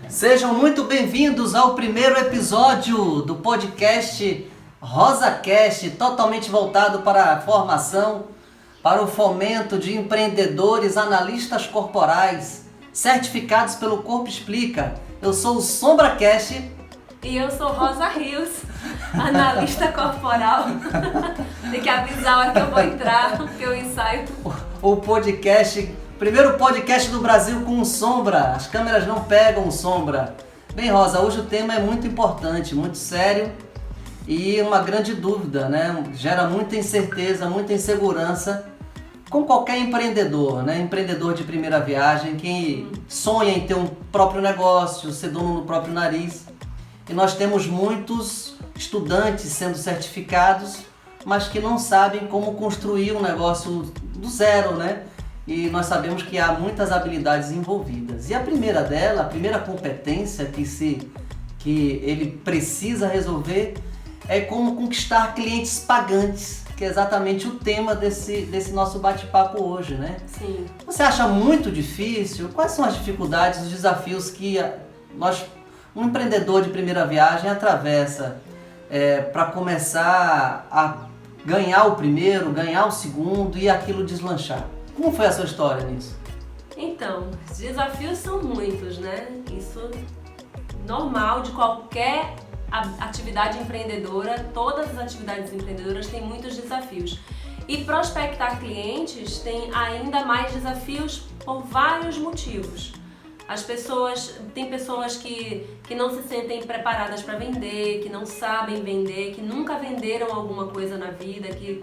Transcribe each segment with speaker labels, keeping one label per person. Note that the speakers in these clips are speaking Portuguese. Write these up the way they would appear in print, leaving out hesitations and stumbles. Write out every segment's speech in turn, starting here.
Speaker 1: Sejam muito bem-vindos ao primeiro episódio do podcast RosaCast, totalmente voltado para a formação, para o fomento de empreendedores, analistas corporais, certificados pelo Corpo Explica. Eu sou o SombraCast.
Speaker 2: E eu sou Rosa Rios, analista corporal. Tem que avisar a hora que eu vou entrar, porque eu ensaio.
Speaker 1: O podcast, primeiro podcast do Brasil com sombra. As câmeras não pegam sombra. Bem, Rosa, hoje o tema é muito importante, muito sério e uma grande dúvida, né? Gera muita incerteza, muita insegurança com qualquer empreendedor, né? Empreendedor de primeira viagem, que sonha em ter um próprio negócio, ser dono do próprio nariz. E nós temos muitos estudantes sendo certificados, mas que não sabem como construir um negócio do zero, né? E nós sabemos que há muitas habilidades envolvidas. E a primeira dela, a primeira competência que ele precisa resolver é como conquistar clientes pagantes, que é exatamente o tema desse nosso bate-papo hoje, né?
Speaker 2: Sim.
Speaker 1: Você acha muito difícil? Quais são as dificuldades, os desafios que um empreendedor de primeira viagem atravessa para começar a ganhar o primeiro, ganhar o segundo e aquilo deslanchar? Como foi a sua história nisso?
Speaker 2: Então, os desafios são muitos, né? Isso normal de qualquer atividade empreendedora. Todas as atividades empreendedoras têm muitos desafios. E prospectar clientes tem ainda mais desafios por vários motivos. Tem pessoas que não se sentem preparadas para vender, que não sabem vender, que nunca venderam alguma coisa na vida, que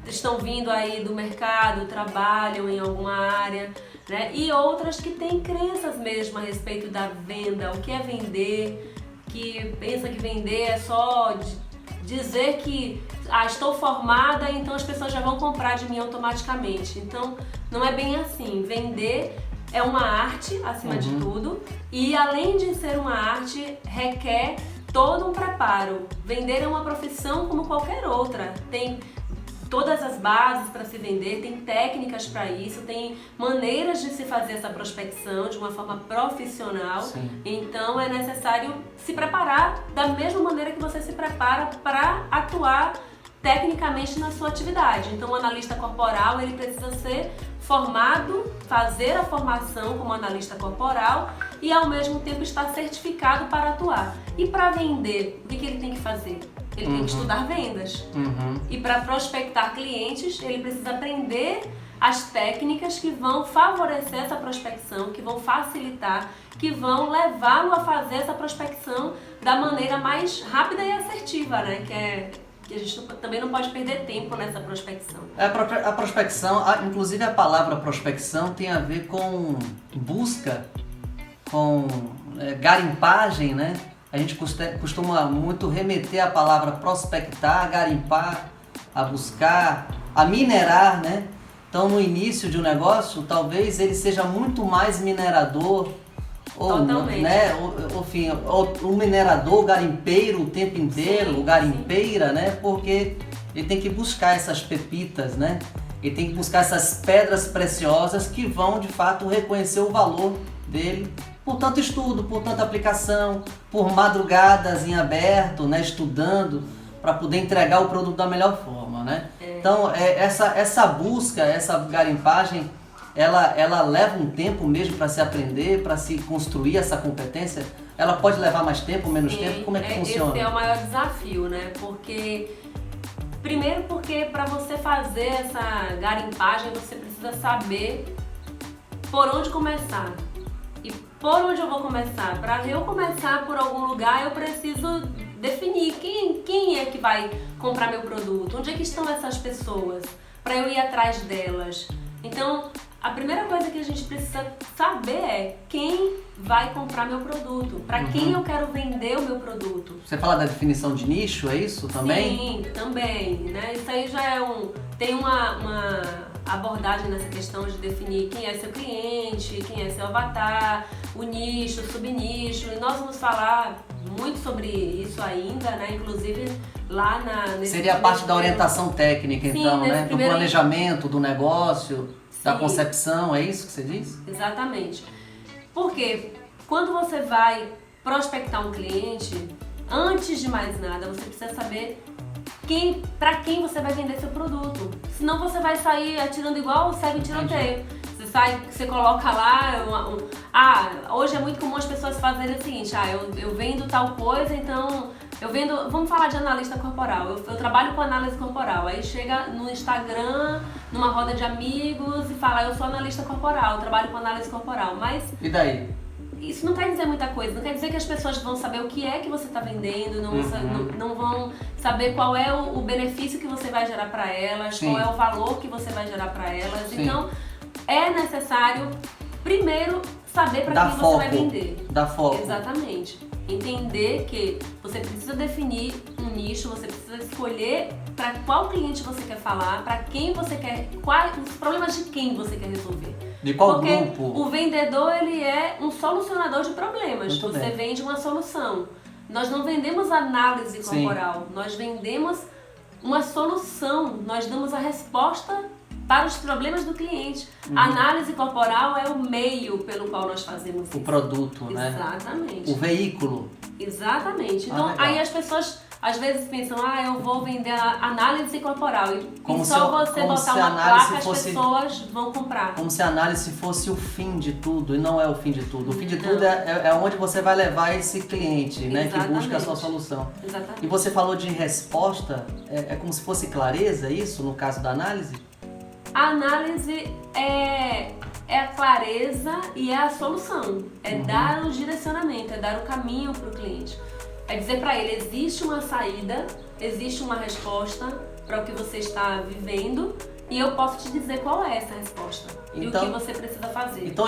Speaker 2: estão vindo aí do mercado, trabalham em alguma área, né? E outras que têm crenças mesmo a respeito da venda, o que é vender, que pensa que vender é só dizer que estou formada, então as pessoas já vão comprar de mim automaticamente. Então não é bem assim. Vender é uma arte, acima de tudo, e além de ser uma arte, requer todo um preparo. Vender é uma profissão como qualquer outra. Tem todas as bases para se vender, tem técnicas para isso, tem maneiras de se fazer essa prospecção de uma forma profissional.
Speaker 1: Sim.
Speaker 2: Então é necessário se preparar da mesma maneira que você se prepara para atuar tecnicamente na sua atividade. Então o analista corporal ele precisa ser formado, fazer a formação como analista corporal e ao mesmo tempo estar certificado para atuar. E para vender, o que ele tem que fazer? Ele tem que estudar vendas. E para prospectar clientes, ele precisa aprender as técnicas que vão favorecer essa prospecção, que vão facilitar, que vão levá-lo a fazer essa prospecção da maneira mais rápida e assertiva, né? Que a gente também não pode perder tempo nessa prospecção.
Speaker 1: A prospecção, inclusive a palavra prospecção tem a ver com busca, com garimpagem, né? A gente costuma muito remeter a palavra prospectar, a garimpar, a buscar, a minerar, né? Então no início de um negócio, talvez ele seja muito mais minerador,
Speaker 2: Totalmente.
Speaker 1: Né? O minerador, o garimpeiro o tempo inteiro,
Speaker 2: Sim,
Speaker 1: o garimpeira, né? Porque ele tem que buscar essas pepitas, né? Ele tem que buscar essas pedras preciosas que vão, de fato, reconhecer o valor dele por tanto estudo, por tanta aplicação, por madrugadas em aberto, né? Estudando para poder entregar o produto da melhor forma, né? Então, essa busca, essa garimpagem, ela leva um tempo mesmo para se aprender, para se construir essa competência? Ela pode levar mais tempo, menos tempo? Como é que funciona?
Speaker 2: Esse é o maior desafio, né? Primeiro porque para você fazer essa garimpagem, você precisa saber por onde começar. E por onde eu vou começar? Para eu começar por algum lugar, eu preciso definir quem é que vai comprar meu produto, onde é que estão essas pessoas, para eu ir atrás delas. Então, a primeira coisa que a gente precisa saber é quem vai comprar meu produto, para quem eu quero vender o meu produto.
Speaker 1: Você fala da definição de nicho, é isso também?
Speaker 2: Sim, também, né? Isso aí já tem uma abordagem nessa questão de definir quem é seu cliente, quem é seu avatar, o nicho, o subnicho, e nós vamos falar muito sobre isso ainda, né? Inclusive lá
Speaker 1: Seria a parte da orientação técnica,
Speaker 2: sim,
Speaker 1: então, né? Do
Speaker 2: primeiro
Speaker 1: planejamento do negócio, da
Speaker 2: Sim.
Speaker 1: concepção, é isso que você diz?
Speaker 2: Exatamente. Porque quando você vai prospectar um cliente, antes de mais nada, você precisa saber para quem você vai vender seu produto. Senão você vai sair atirando igual segue tiroteio. Você coloca lá, hoje é muito comum as pessoas fazerem o seguinte, eu vendo tal coisa, então eu vendo, vamos falar de analista corporal, eu trabalho com análise corporal, aí chega no Instagram, numa roda de amigos e fala, eu sou analista corporal, eu trabalho com análise corporal, mas...
Speaker 1: E daí?
Speaker 2: Isso não quer dizer muita coisa, não quer dizer que as pessoas vão saber o que é que você está vendendo, não vão saber qual é o benefício que você vai gerar para elas, qual é o valor que você vai gerar para elas, então... É necessário, primeiro, saber para quem você vai vender.
Speaker 1: Dar foco.
Speaker 2: Exatamente. Entender que você precisa definir um nicho, você precisa escolher para qual cliente você quer falar, para quem você quer, quais os problemas de quem você quer resolver.
Speaker 1: De qual
Speaker 2: Porque
Speaker 1: grupo?
Speaker 2: O vendedor, ele é um solucionador de problemas.
Speaker 1: Muito
Speaker 2: você
Speaker 1: bem.
Speaker 2: vende uma solução. Nós não vendemos análise corporal, nós vendemos uma solução, nós damos a resposta para os problemas do cliente. A análise corporal é o meio pelo qual nós fazemos isso.
Speaker 1: O produto, né?
Speaker 2: Exatamente.
Speaker 1: O veículo.
Speaker 2: Exatamente. Então,
Speaker 1: legal.
Speaker 2: aí as pessoas às vezes pensam, eu vou vender a análise corporal. E só você botar uma placa, as pessoas vão comprar.
Speaker 1: Como se a análise fosse o fim de tudo, e não é o fim de tudo. O fim de tudo é onde você vai levar esse cliente, né, que busca a sua solução.
Speaker 2: Exatamente.
Speaker 1: E você falou de resposta, é como se fosse clareza, isso, no caso da análise?
Speaker 2: A análise é a clareza e é a solução. É dar o direcionamento, é dar o caminho para o cliente. É dizer para ele, existe uma saída, existe uma resposta para o que você está vivendo e eu posso te dizer qual é essa resposta e o que você precisa fazer.
Speaker 1: Então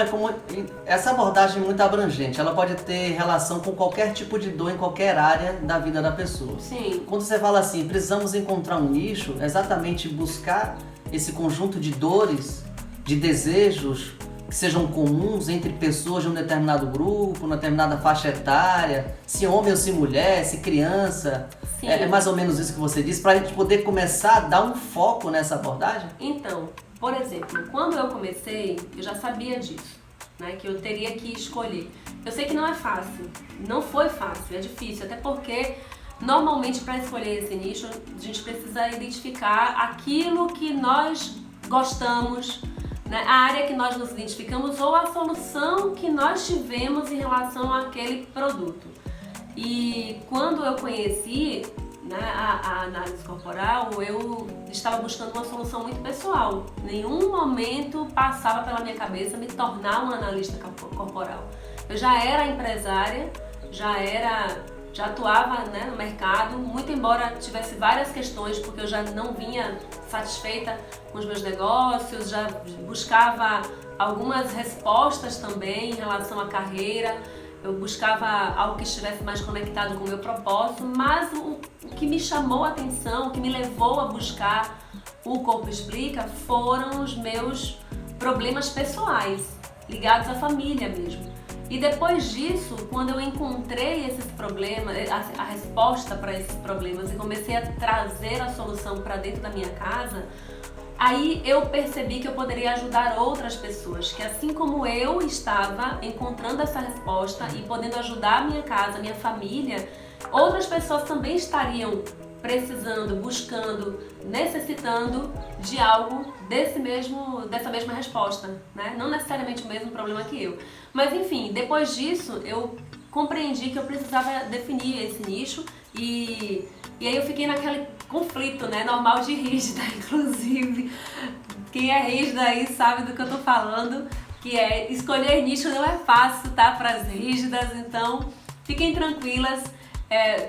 Speaker 1: essa abordagem é muito abrangente, ela pode ter relação com qualquer tipo de dor em qualquer área da vida da pessoa.
Speaker 2: Sim.
Speaker 1: Quando você fala assim, precisamos encontrar um nicho, exatamente buscar esse conjunto de dores, de desejos que sejam comuns entre pessoas de um determinado grupo, uma determinada faixa etária, se homem ou se mulher, se criança.
Speaker 2: Sim.
Speaker 1: É mais ou menos isso que você disse, para a gente poder começar a dar um foco nessa abordagem?
Speaker 2: Então, por exemplo, quando eu comecei, eu já sabia disso, né, que eu teria que escolher. Eu sei que não é fácil, não foi fácil, é difícil, até porque normalmente para escolher esse nicho a gente precisa identificar aquilo que nós gostamos, né, a área que nós nos identificamos ou a solução que nós tivemos em relação àquele produto. E quando eu conheci, né, a análise corporal, eu estava buscando uma solução muito pessoal. Nenhum momento passava pela minha cabeça me tornar uma analista corporal. Eu já era empresária, já atuava, né, no mercado, muito embora tivesse várias questões, porque eu já não vinha satisfeita com os meus negócios, já buscava algumas respostas também em relação à carreira, eu buscava algo que estivesse mais conectado com o meu propósito, mas o que me chamou a atenção, o que me levou a buscar o Corpo Explica foram os meus problemas pessoais, ligados à família mesmo. E depois disso, quando eu encontrei esses problemas, a resposta para esses problemas e comecei a trazer a solução para dentro da minha casa, aí eu percebi que eu poderia ajudar outras pessoas, que assim como eu estava encontrando essa resposta e podendo ajudar a minha casa, a minha família, outras pessoas também estariam precisando, buscando, necessitando de algo dessa mesma resposta, né? Não necessariamente o mesmo problema que eu. Mas enfim, depois disso eu compreendi que eu precisava definir esse nicho e aí eu fiquei naquele conflito, né? Normal de rígida, inclusive. Quem é rígida aí sabe do que eu tô falando, que é escolher nicho não é fácil, tá? Para as rígidas, então fiquem tranquilas.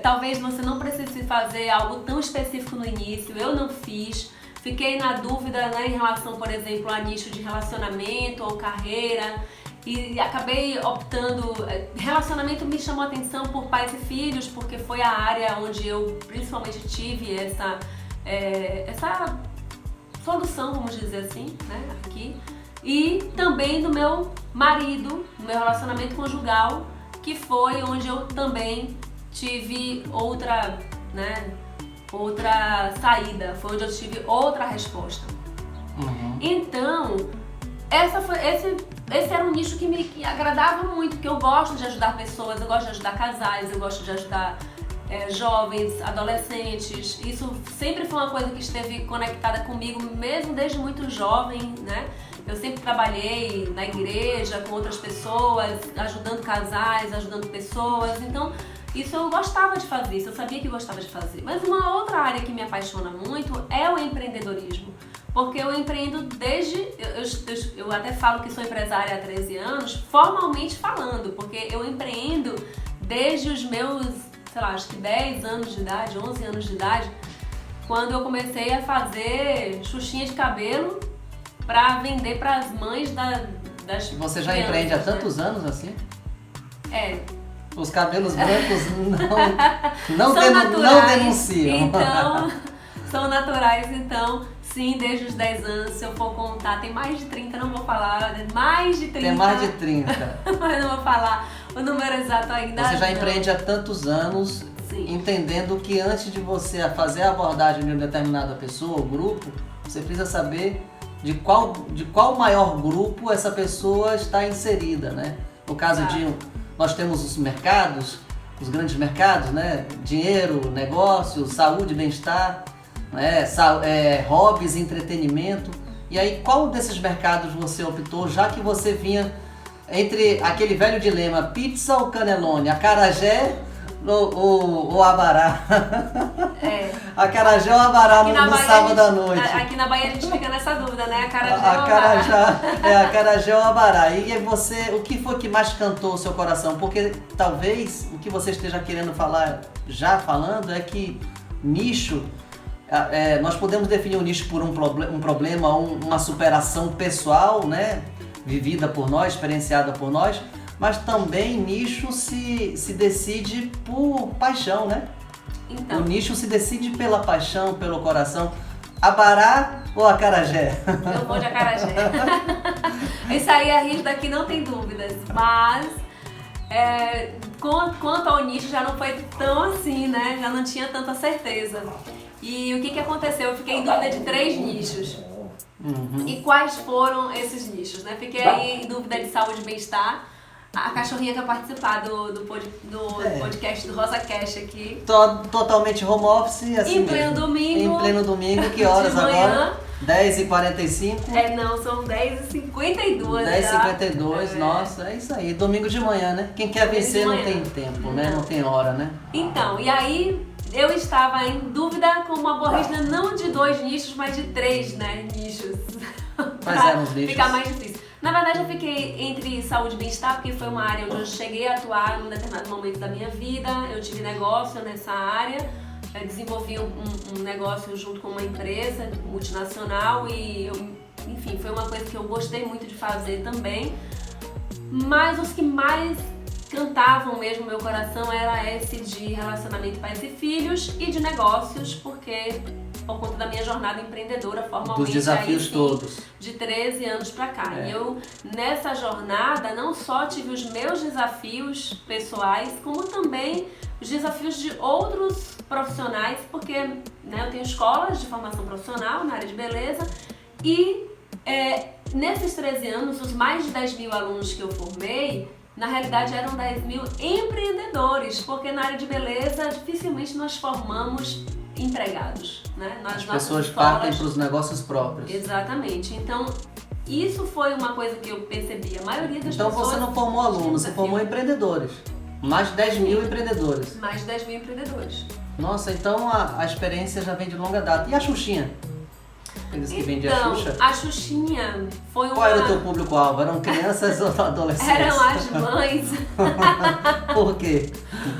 Speaker 2: Talvez você não precise fazer algo tão específico no início, eu não fiz. Fiquei na dúvida, né, em relação, por exemplo, a nicho de relacionamento ou carreira e acabei optando. Relacionamento me chamou a atenção por pais e filhos, porque foi a área onde eu principalmente tive essa solução, vamos dizer assim, né, aqui. E também do meu marido, do meu relacionamento conjugal, que foi onde eu também tive outra saída, foi onde eu tive outra resposta. Então, esse esse era um nicho que agradava muito, porque eu gosto de ajudar pessoas, eu gosto de ajudar casais, eu gosto de ajudar jovens, adolescentes. Isso sempre foi uma coisa que esteve conectada comigo, mesmo desde muito jovem, né? Eu sempre trabalhei na igreja com outras pessoas, ajudando casais, ajudando pessoas, então isso eu gostava de fazer, isso eu sabia que gostava de fazer. Mas uma outra área que me apaixona muito é o empreendedorismo, porque eu empreendo desde, eu até falo que sou empresária há 13 anos, formalmente falando, porque eu empreendo desde os meus, sei lá, acho que 10 anos de idade, 11 anos de idade, quando eu comecei a fazer xuxinha de cabelo para vender para as mães das
Speaker 1: Você já
Speaker 2: crianças,
Speaker 1: empreende há
Speaker 2: né?
Speaker 1: tantos anos assim?
Speaker 2: Os
Speaker 1: cabelos brancos não denunciam.
Speaker 2: Então, são naturais, então, sim, desde os 10 anos, se eu for contar, tem mais de 30, não vou falar, mais de 30.
Speaker 1: Tem mais de 30.
Speaker 2: Mas não vou falar o número exato ainda.
Speaker 1: Você já empreende há tantos anos, sim, entendendo que antes de você fazer a abordagem de uma determinada pessoa ou grupo, você precisa saber de qual maior grupo essa pessoa está inserida, né? No caso nós temos os mercados, os grandes mercados, né? Dinheiro, negócio, saúde, bem-estar, né? Hobbies, entretenimento. E aí, qual desses mercados você optou, já que você vinha entre aquele velho dilema, pizza ou canelone, acarajé ou abará? Acarajé ou abará no sábado à noite?
Speaker 2: Aqui na Bahia a gente fica nessa dúvida, né?
Speaker 1: Acarajé ou abará. E você, o que foi que mais cantou o seu coração? Porque talvez o que você esteja querendo falar, falando, é que nicho, nós podemos definir um nicho por um problema, uma superação pessoal, né? Vivida por nós, experienciada por nós, mas também nicho se decide por paixão, né?
Speaker 2: Então.
Speaker 1: O nicho se decide pela paixão, pelo coração. Abará ou acarajé?
Speaker 2: Eu vou de acarajé. Isso aí, a gente daqui não tem dúvidas, mas quanto ao nicho já não foi tão assim, né? Já não tinha tanta certeza. E o que aconteceu? Eu fiquei em dúvida de 3 nichos.
Speaker 1: Uhum.
Speaker 2: E quais foram esses nichos, né? Fiquei aí em dúvida de saúde e bem-estar. A cachorrinha que vai participar do podcast do Rosa Cash aqui.
Speaker 1: Totalmente home office, assim
Speaker 2: em pleno
Speaker 1: mesmo.
Speaker 2: Domingo.
Speaker 1: Em pleno domingo, que horas
Speaker 2: de manhã,
Speaker 1: agora? 10h45?
Speaker 2: Não, são 10h52.
Speaker 1: 10h52, nossa, é isso aí. Domingo de manhã, né? Quem quer vencer não tem tempo, né? Não tem hora, né?
Speaker 2: Então, e aí eu estava em dúvida com uma borrigina não de 2 nichos, mas de 3, né, nichos.
Speaker 1: Quais eram os nichos?
Speaker 2: Ficar mais difícil. Na verdade, eu fiquei entre saúde e bem-estar, porque foi uma área onde eu cheguei a atuar num determinado momento da minha vida. Eu tive negócio nessa área, desenvolvi um negócio junto com uma empresa multinacional e, enfim, foi uma coisa que eu gostei muito de fazer também. Mas os que mais cantavam mesmo meu coração era esse de relacionamento pais e filhos e de negócios, porque por conta da minha jornada empreendedora formalmente,
Speaker 1: dos desafios
Speaker 2: aí, sim,
Speaker 1: todos,
Speaker 2: de 13 anos pra cá. E eu, nessa jornada, não só tive os meus desafios pessoais, como também os desafios de outros profissionais, porque, né, eu tenho escolas de formação profissional na área de beleza e nesses 13 anos, os mais de 10 mil alunos que eu formei, na realidade eram 10 mil empreendedores, porque na área de beleza dificilmente nós formamos empregados, né?
Speaker 1: As pessoas partem para os negócios próprios.
Speaker 2: Exatamente. Então, isso foi uma coisa que eu percebi. A maioria das
Speaker 1: pessoas... Então você não formou alunos, você formou empreendedores. Mais de 10 mil empreendedores.
Speaker 2: Mais de 10 mil empreendedores.
Speaker 1: Nossa, então a experiência já vem de longa data. E a Xuxinha? Eles que vendem a Xuxa?
Speaker 2: A Xuxinha foi uma...
Speaker 1: Qual era o teu público-alvo? Eram crianças ou adolescentes?
Speaker 2: Eram as mães.
Speaker 1: Por quê?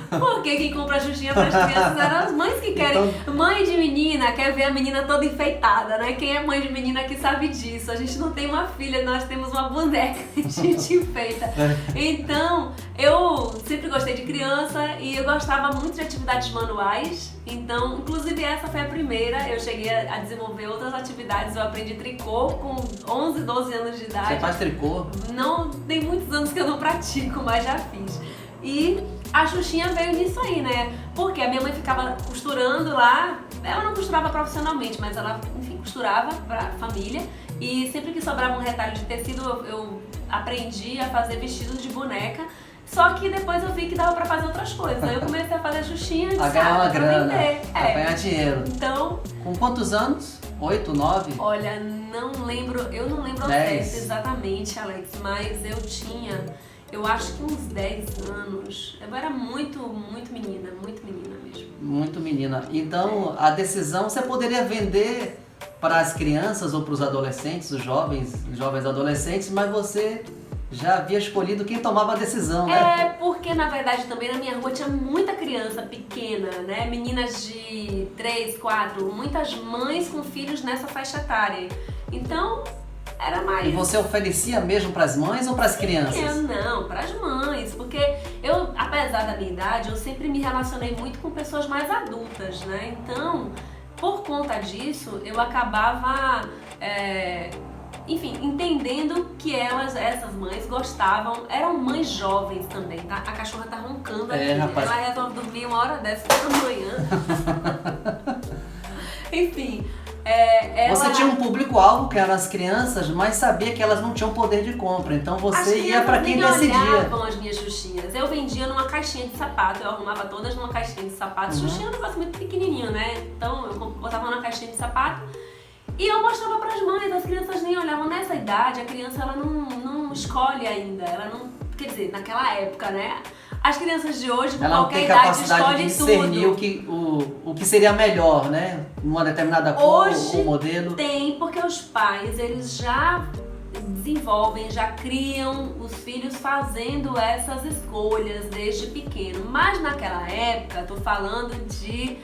Speaker 2: Porque quem compra a Xuxinha para as crianças eram as mães que querem. Então... Mãe de menina quer ver a menina toda enfeitada, né? Quem é mãe de menina que sabe disso. A gente não tem uma filha, nós temos uma boneca que a gente enfeita. Então, eu sempre gostei de criança e eu gostava muito de atividades manuais. Então, inclusive essa foi a primeira. Eu cheguei a desenvolver outras atividades. Eu aprendi tricô com 11, 12 anos de idade.
Speaker 1: Você faz tricô?
Speaker 2: Não, tem muitos anos que eu não pratico, mas já fiz. E a Xuxinha veio nisso aí, né? Porque a minha mãe ficava costurando lá. Ela não costurava profissionalmente, mas ela, enfim, costurava pra família. E sempre que sobrava um retalho de tecido, eu aprendi a fazer vestidos de boneca, só que depois eu vi que dava pra fazer outras coisas. Aí eu comecei a fazer Xuxinha
Speaker 1: a ganhar uma grana,
Speaker 2: vender.
Speaker 1: a ganhar dinheiro.
Speaker 2: Então...
Speaker 1: Com quantos anos? 8, 9?
Speaker 2: Olha, eu não lembro ao certo exatamente, Alex, mas eu tinha, eu acho que uns 10 anos. Eu era muito menina mesmo.
Speaker 1: Muito menina. Então, a decisão, você poderia vender para as crianças ou para os adolescentes, os jovens adolescentes, mas você já havia escolhido quem tomava a decisão, né?
Speaker 2: É, porque na verdade também na minha rua tinha muita criança pequena, né? Meninas de 3, 4, muitas mães com filhos nessa faixa etária. Então, era mais...
Speaker 1: E você oferecia mesmo para as mães ou para as crianças?
Speaker 2: Não, para as mães, porque eu, apesar da minha idade, eu sempre me relacionei muito com pessoas mais adultas, né? Então, por conta disso, eu acabava... enfim, entendendo que essas mães gostavam, eram mães jovens também, tá? A cachorra tá roncando aqui,
Speaker 1: rapaz.
Speaker 2: ela resolve dormir uma hora dessa da manhã. Enfim,
Speaker 1: Você tinha um público-alvo, que eram as crianças, mas sabia que elas não tinham poder de compra, então você ia para quem decidia.
Speaker 2: Olhavam as minhas Xuxinhas. Eu vendia numa caixinha de sapato, eu arrumava todas numa caixinha de sapato. Xuxinha é um negócio muito pequenininho, né? Então eu botava numa caixinha de sapato. E eu mostrava para as mães, as crianças nem olhavam. Nessa idade, a criança ela não escolhe ainda, ela não, quer dizer, naquela época, né? As crianças de hoje, com qualquer idade, escolhem
Speaker 1: de discernir
Speaker 2: tudo.
Speaker 1: o que seria melhor, né? Numa determinada cor ou modelo.
Speaker 2: Tem, porque os pais, eles já desenvolvem, já criam os filhos fazendo essas escolhas desde pequeno. Mas naquela época, tô falando de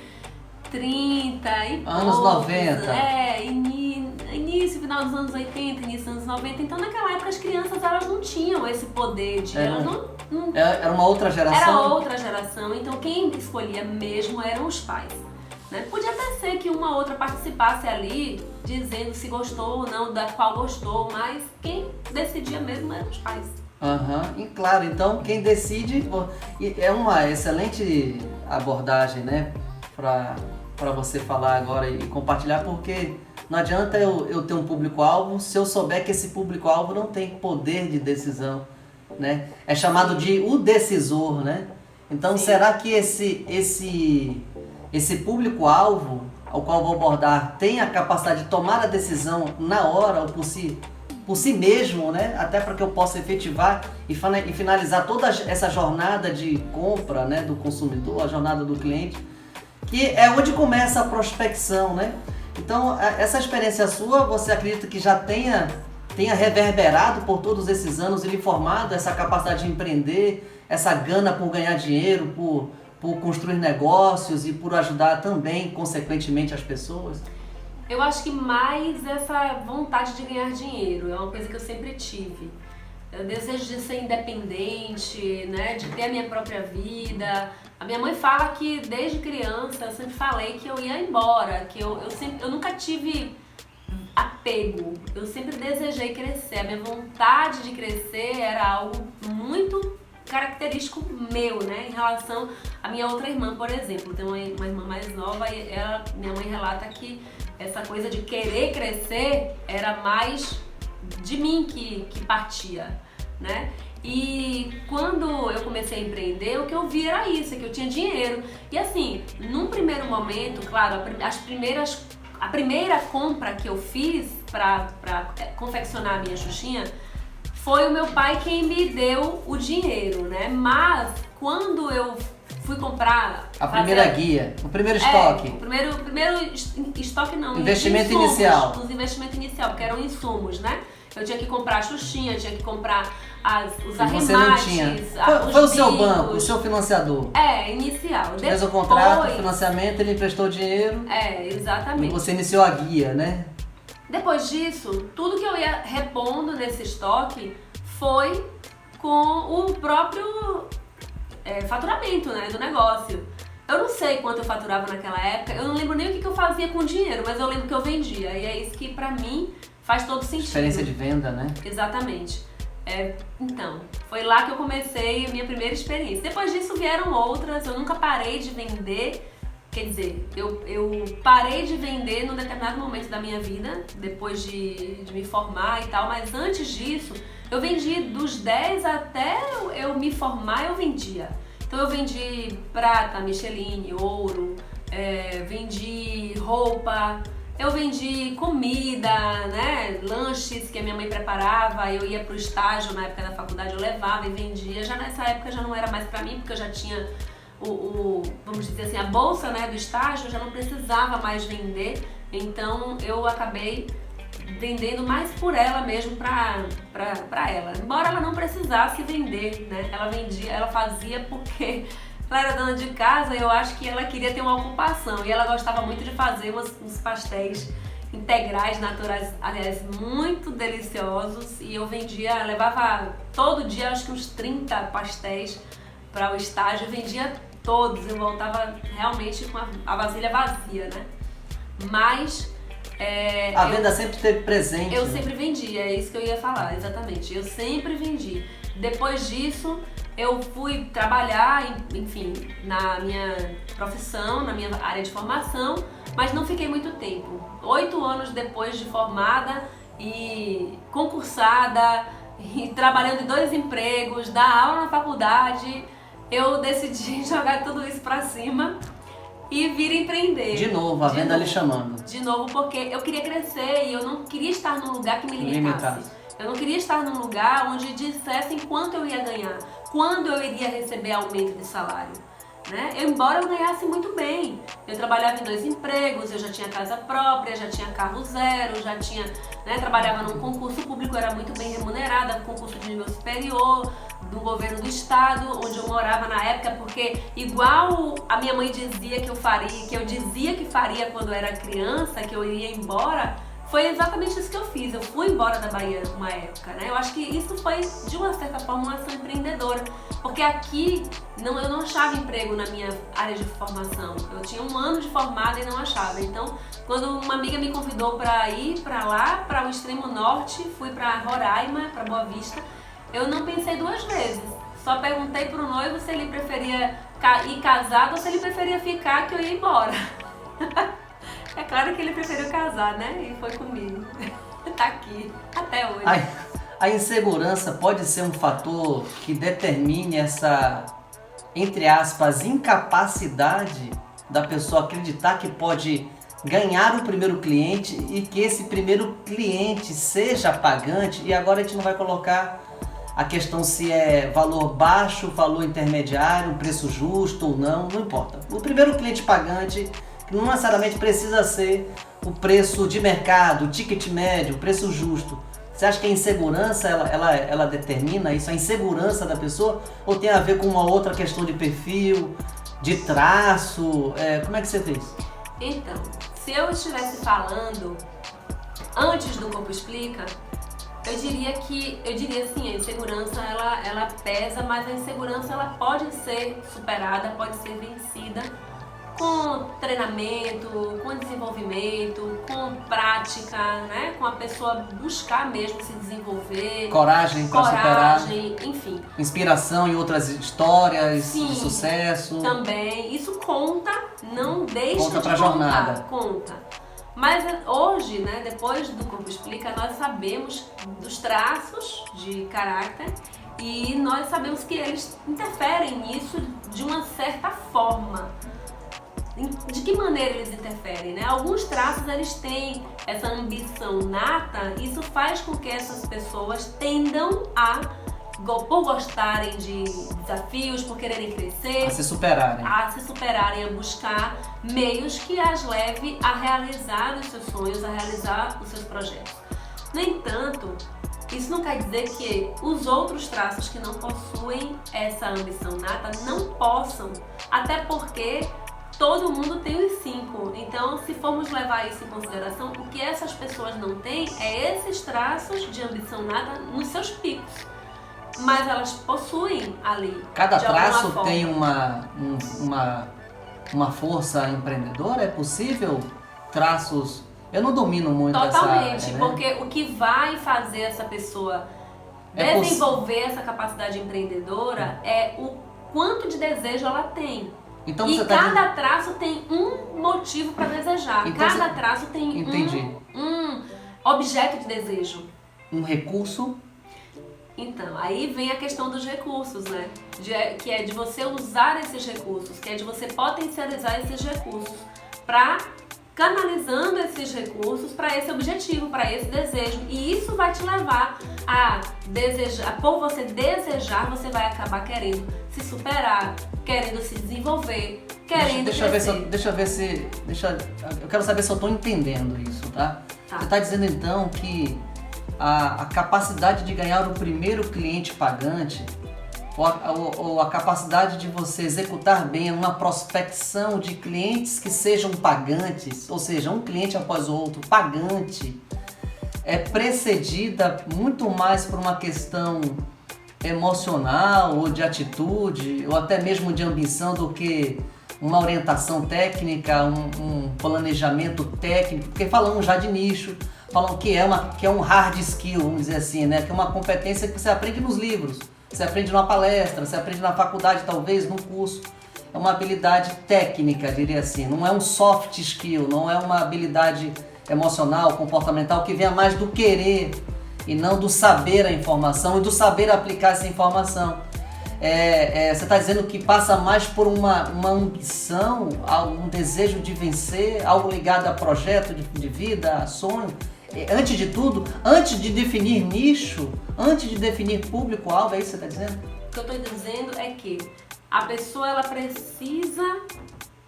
Speaker 2: 30 e
Speaker 1: anos
Speaker 2: poucos,
Speaker 1: 90.
Speaker 2: Início, final dos anos 80, início dos anos 90. Então naquela época as crianças elas não tinham esse poder de...
Speaker 1: Era uma outra geração?
Speaker 2: Era outra geração, então quem escolhia mesmo eram os pais. Né? Podia até ser que uma outra participasse ali, dizendo se gostou ou não, da qual gostou, mas quem decidia mesmo eram os pais.
Speaker 1: E claro, então quem decide é uma excelente abordagem, né? Para você falar agora e compartilhar, porque não adianta eu ter um público-alvo se eu souber que esse público-alvo não tem poder de decisão, né? É chamado de o decisor, né? Então,
Speaker 2: Sim.
Speaker 1: Será que esse público-alvo ao qual eu vou abordar tem a capacidade de tomar a decisão na hora ou por si mesmo, né? Até para que eu possa efetivar e finalizar toda essa jornada de compra, né, do consumidor, a jornada do cliente, que é onde começa a prospecção, né? Então, essa experiência sua, você acredita que já tenha reverberado por todos esses anos e lhe formado essa capacidade de empreender, essa gana por ganhar dinheiro, por construir negócios e por ajudar também, consequentemente, as pessoas?
Speaker 2: Eu acho que mais essa vontade de ganhar dinheiro é uma coisa que eu sempre tive. Eu desejo de ser independente, né, de ter a minha própria vida. A minha mãe fala que desde criança eu sempre falei que eu ia embora, que eu nunca tive apego, eu sempre desejei crescer. A minha vontade de crescer era algo muito característico meu, né, em relação à minha outra irmã, por exemplo. Tem uma irmã mais nova e minha mãe relata que essa coisa de querer crescer era mais de mim que partia, né? E quando eu comecei a empreender, o que eu vi era isso, que eu tinha dinheiro. E assim, num primeiro momento, claro, a primeira compra que eu fiz para confeccionar a minha Xuxinha foi o meu pai quem me deu o dinheiro, né? Mas quando eu fui comprar...
Speaker 1: A primeira guia, o primeiro estoque.
Speaker 2: O primeiro estoque não.
Speaker 1: Investimento
Speaker 2: insumos,
Speaker 1: inicial.
Speaker 2: Os investimentos inicial, porque eram insumos, né? Eu tinha que comprar a Xuxinha, tinha que comprar os arremates,
Speaker 1: você não tinha. Foi o seu banco, o seu financiador.
Speaker 2: Inicial.
Speaker 1: Você fez o contrato, o financiamento, ele emprestou dinheiro.
Speaker 2: Exatamente.
Speaker 1: E você iniciou a guia, né?
Speaker 2: Depois disso, tudo que eu ia repondo nesse estoque foi com o próprio faturamento, né, do negócio. Eu não sei quanto eu faturava naquela época, eu não lembro nem o que eu fazia com o dinheiro, mas eu lembro que eu vendia. E é isso que pra mim faz todo sentido.
Speaker 1: Experiência de venda, né?
Speaker 2: Exatamente. Então, foi lá que eu comecei a minha primeira experiência. Depois disso vieram outras, eu nunca parei de vender. Quer dizer, eu parei de vender num determinado momento da minha vida, depois de me formar e tal, mas antes disso, Eu vendi dos 10 até eu me formar, eu vendia. Então eu vendi prata, Michelin, ouro, vendi roupa, eu vendi comida, né, lanches que a minha mãe preparava, eu ia pro estágio na época da faculdade, eu levava e vendia. Já nessa época já não era mais pra mim, porque eu já tinha vamos dizer assim, a bolsa, né, do estágio, eu já não precisava mais vender, então eu acabei vendendo mais por ela mesmo, pra ela. Embora ela não precisasse vender, né, ela vendia, ela fazia porque ela era dona de casa e eu acho que ela queria ter uma ocupação, e ela gostava muito de fazer uns pastéis integrais, naturais, aliás, muito deliciosos, e eu vendia, levava todo dia acho que uns 30 pastéis para o estágio, eu vendia todos, eu voltava realmente com a vasilha vazia, né? Mas
Speaker 1: a venda sempre esteve presente.
Speaker 2: Eu
Speaker 1: né?
Speaker 2: sempre vendi, é isso que eu ia falar, exatamente. Eu sempre vendi. Depois disso, eu fui trabalhar, enfim, na minha profissão, na minha área de formação, mas não fiquei muito tempo. 8 anos depois de formada e concursada, e trabalhando em 2 empregos, dar aula na faculdade, eu decidi jogar tudo isso pra cima e vir empreender.
Speaker 1: De novo, a venda lhe chamando.
Speaker 2: De novo, porque eu queria crescer e eu não queria estar num lugar que me limitasse. Eu não queria estar num lugar onde dissessem quanto eu ia ganhar, quando eu iria receber aumento de salário. Né? Embora eu ganhasse muito bem, eu trabalhava em 2 empregos, eu já tinha casa própria, já tinha carro zero, já tinha, né, trabalhava num concurso público, era muito bem remunerada, concurso de nível superior, do governo do estado, onde eu morava na época, porque igual a minha mãe dizia que eu faria, que eu dizia que faria quando eu era criança, que eu iria embora, foi exatamente isso que eu fiz. Eu fui embora da Bahia uma época, né? Eu acho que isso foi, de uma certa forma, uma ação empreendedora. Porque aqui eu não achava emprego na minha área de formação. Eu tinha 1 ano de formada e não achava. Então, quando uma amiga me convidou para ir para lá, para o extremo norte, fui para Roraima, para Boa Vista, eu não pensei 2 vezes. Só perguntei pro noivo se ele preferia ir casado ou se ele preferia ficar, que eu ia embora. É claro que ele preferiu casar, né? E foi comigo. Tá aqui, até hoje.
Speaker 1: A insegurança pode ser um fator que determine essa, entre aspas, incapacidade da pessoa acreditar que pode ganhar o primeiro cliente e que esse primeiro cliente seja pagante. E agora a gente não vai colocar a questão se é valor baixo, valor intermediário, preço justo ou não importa. O primeiro cliente pagante não necessariamente precisa ser o preço de mercado, o ticket médio, o preço justo. Você acha que a insegurança ela determina isso, a insegurança da pessoa, ou tem a ver com uma outra questão de perfil, de traço? Como é que você vê isso?
Speaker 2: Então, se eu estivesse falando antes do Corpo Explica, eu diria assim, a insegurança ela pesa, mas a insegurança ela pode ser superada, pode ser vencida com treinamento, com desenvolvimento, com prática, né? Com a pessoa buscar mesmo se desenvolver.
Speaker 1: Coragem para superar.
Speaker 2: Enfim.
Speaker 1: Inspiração em outras histórias.
Speaker 2: Sim,
Speaker 1: de sucesso.
Speaker 2: Também. Isso conta, não deixa
Speaker 1: conta
Speaker 2: de
Speaker 1: pra
Speaker 2: contar.
Speaker 1: Jornada.
Speaker 2: Conta. Mas hoje, né, depois do Corpo Explica, nós sabemos dos traços de caráter e nós sabemos que eles interferem nisso de uma certa forma. De que maneira eles interferem, né? Alguns traços eles têm essa ambição nata, isso faz com que essas pessoas tendam por gostarem de desafios, por quererem crescer,
Speaker 1: a se superarem,
Speaker 2: a buscar meios que as leve a realizar os seus sonhos, a realizar os seus projetos. No entanto, isso não quer dizer que os outros traços que não possuem essa ambição nata não possam, até porque todo mundo tem os 5, então se formos levar isso em consideração, o que essas pessoas não têm é esses traços de ambição nata nos seus picos, mas elas possuem ali.
Speaker 1: Cada traço tem uma força empreendedora? É possível traços? Eu não domino muito
Speaker 2: totalmente,
Speaker 1: essa área, né?
Speaker 2: Porque o que vai fazer essa pessoa desenvolver essa capacidade empreendedora é o quanto de desejo ela tem.
Speaker 1: Então
Speaker 2: e cada traço tem um motivo para desejar.
Speaker 1: Então
Speaker 2: cada traço tem um objeto de desejo.
Speaker 1: Um recurso?
Speaker 2: Então, aí vem a questão dos recursos, né? Que é de você usar esses recursos, que é de você potencializar esses recursos para canalizando esses recursos para esse objetivo, para esse desejo. E isso vai te levar a desejar, por você desejar, você vai acabar querendo se superar, querendo se desenvolver, querendo crescer.
Speaker 1: Eu quero saber se eu estou entendendo isso, tá? Você está dizendo então que a capacidade de ganhar o primeiro cliente pagante ou a capacidade de você executar bem uma prospecção de clientes que sejam pagantes, ou seja, um cliente após o outro pagante, é precedida muito mais por uma questão emocional ou de atitude ou até mesmo de ambição do que uma orientação técnica, um planejamento técnico, porque falamos já de nicho, falam que é um hard skill, vamos dizer assim, né? Que é uma competência que você aprende nos livros, você aprende numa palestra, você aprende na faculdade, talvez, num curso. É uma habilidade técnica, diria assim, não é um soft skill, não é uma habilidade emocional, comportamental, que venha mais do querer e não do saber a informação e do saber aplicar essa informação. Você está dizendo que passa mais por uma ambição, um desejo de vencer, algo ligado a projeto de vida, a sonho. Antes de tudo, antes de definir nicho, antes de definir público-alvo, é isso que você está dizendo?
Speaker 2: O que eu estou dizendo é que a pessoa ela precisa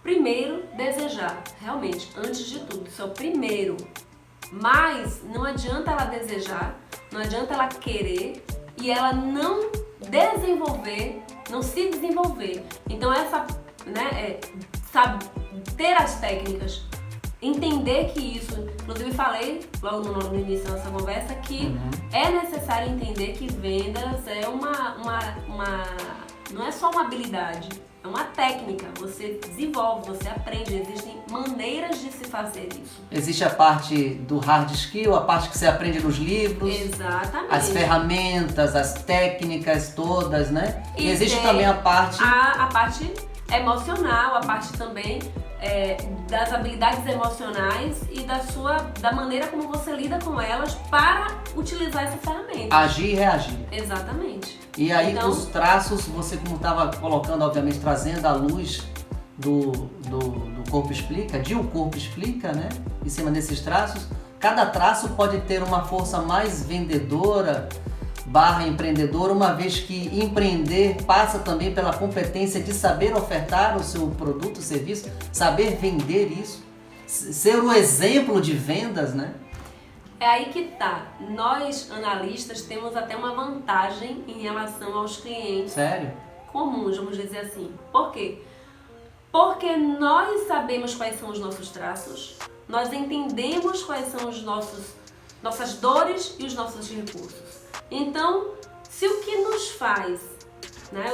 Speaker 2: primeiro desejar, realmente, antes de tudo, isso é o primeiro. Mas não adianta ela desejar, não adianta ela querer e ela não desenvolver, não se desenvolver. Então sabe, ter as técnicas, entender que isso, inclusive falei logo no início da nossa conversa que é necessário entender que vendas é não é só uma habilidade, é uma técnica, você desenvolve, você aprende, existem maneiras de se fazer isso.
Speaker 1: Existe a parte do hard skill, a parte que você aprende nos livros.
Speaker 2: Exatamente.
Speaker 1: As ferramentas, as técnicas todas, né? E existe também a parte...
Speaker 2: A parte emocional, a parte também das habilidades emocionais e da maneira como você lida com elas para utilizar essa ferramenta.
Speaker 1: Agir e reagir.
Speaker 2: Exatamente.
Speaker 1: E aí então, os traços, você como estava colocando, obviamente, trazendo à luz do Corpo Explica, o Corpo Explica, né? Em cima desses traços, cada traço pode ter uma força mais vendedora / empreendedor, uma vez que empreender passa também pela competência de saber ofertar o seu produto, serviço, saber vender isso, ser o exemplo de vendas, né?
Speaker 2: É aí que tá. Nós, analistas, temos até uma vantagem em relação aos clientes.
Speaker 1: Sério?
Speaker 2: Comuns, vamos dizer assim. Por quê? Porque nós sabemos quais são os nossos traços, nós entendemos quais são nossas dores e os nossos recursos. Então, se o que nos faz, né,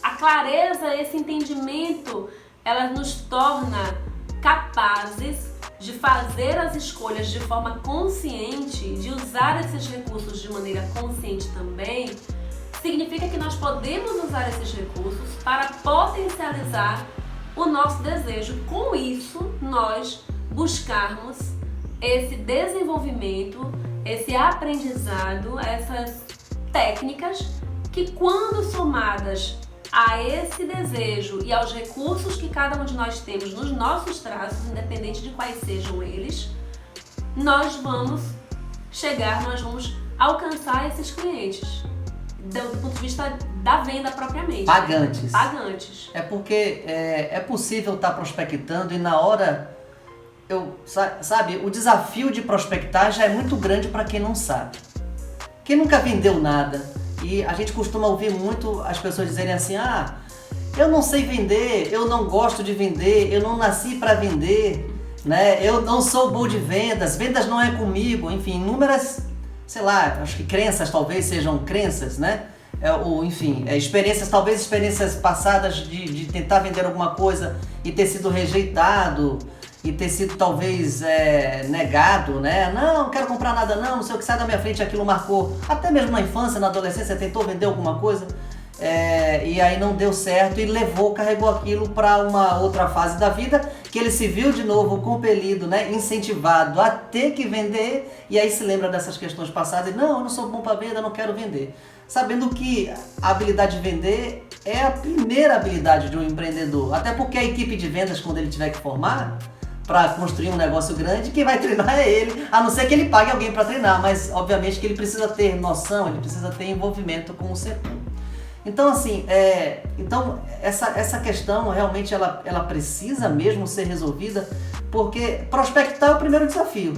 Speaker 2: a clareza, esse entendimento, ela nos torna capazes de fazer as escolhas de forma consciente, de usar esses recursos de maneira consciente também, significa que nós podemos usar esses recursos para potencializar o nosso desejo. Com isso, nós buscarmos esse desenvolvimento, esse aprendizado, essas técnicas que, quando somadas a esse desejo e aos recursos que cada um de nós temos nos nossos traços, independente de quais sejam eles, nós vamos alcançar esses clientes do ponto de vista da venda propriamente.
Speaker 1: Pagantes.
Speaker 2: Pagantes.
Speaker 1: É porque é possível estar prospectando e na hora... Sabe, o desafio de prospectar já é muito grande para quem não sabe. Quem nunca vendeu nada. E a gente costuma ouvir muito as pessoas dizerem assim: eu não sei vender, eu não gosto de vender, eu não nasci para vender, né? Eu não sou bom de vendas não é comigo. Enfim, inúmeras, sei lá, acho que crenças talvez sejam crenças, né? Experiências passadas de tentar vender alguma coisa e ter sido rejeitado. E ter sido talvez negado, né? Não quero comprar nada não sei o que, sai da minha frente, aquilo marcou. Até mesmo na infância, na adolescência, tentou vender alguma coisa e aí não deu certo e carregou aquilo para uma outra fase da vida, que ele se viu de novo compelido, né, incentivado a ter que vender, e aí se lembra dessas questões passadas e não, eu não sou bom para venda, eu não quero vender. Sabendo que a habilidade de vender é a primeira habilidade de um empreendedor, até porque a equipe de vendas, quando ele tiver que formar para construir um negócio grande, quem vai treinar é ele, a não ser que ele pague alguém para treinar, mas obviamente que ele precisa ter noção, ele precisa ter envolvimento com o setor. Então, assim, essa questão realmente ela precisa mesmo ser resolvida, porque prospectar é o primeiro desafio.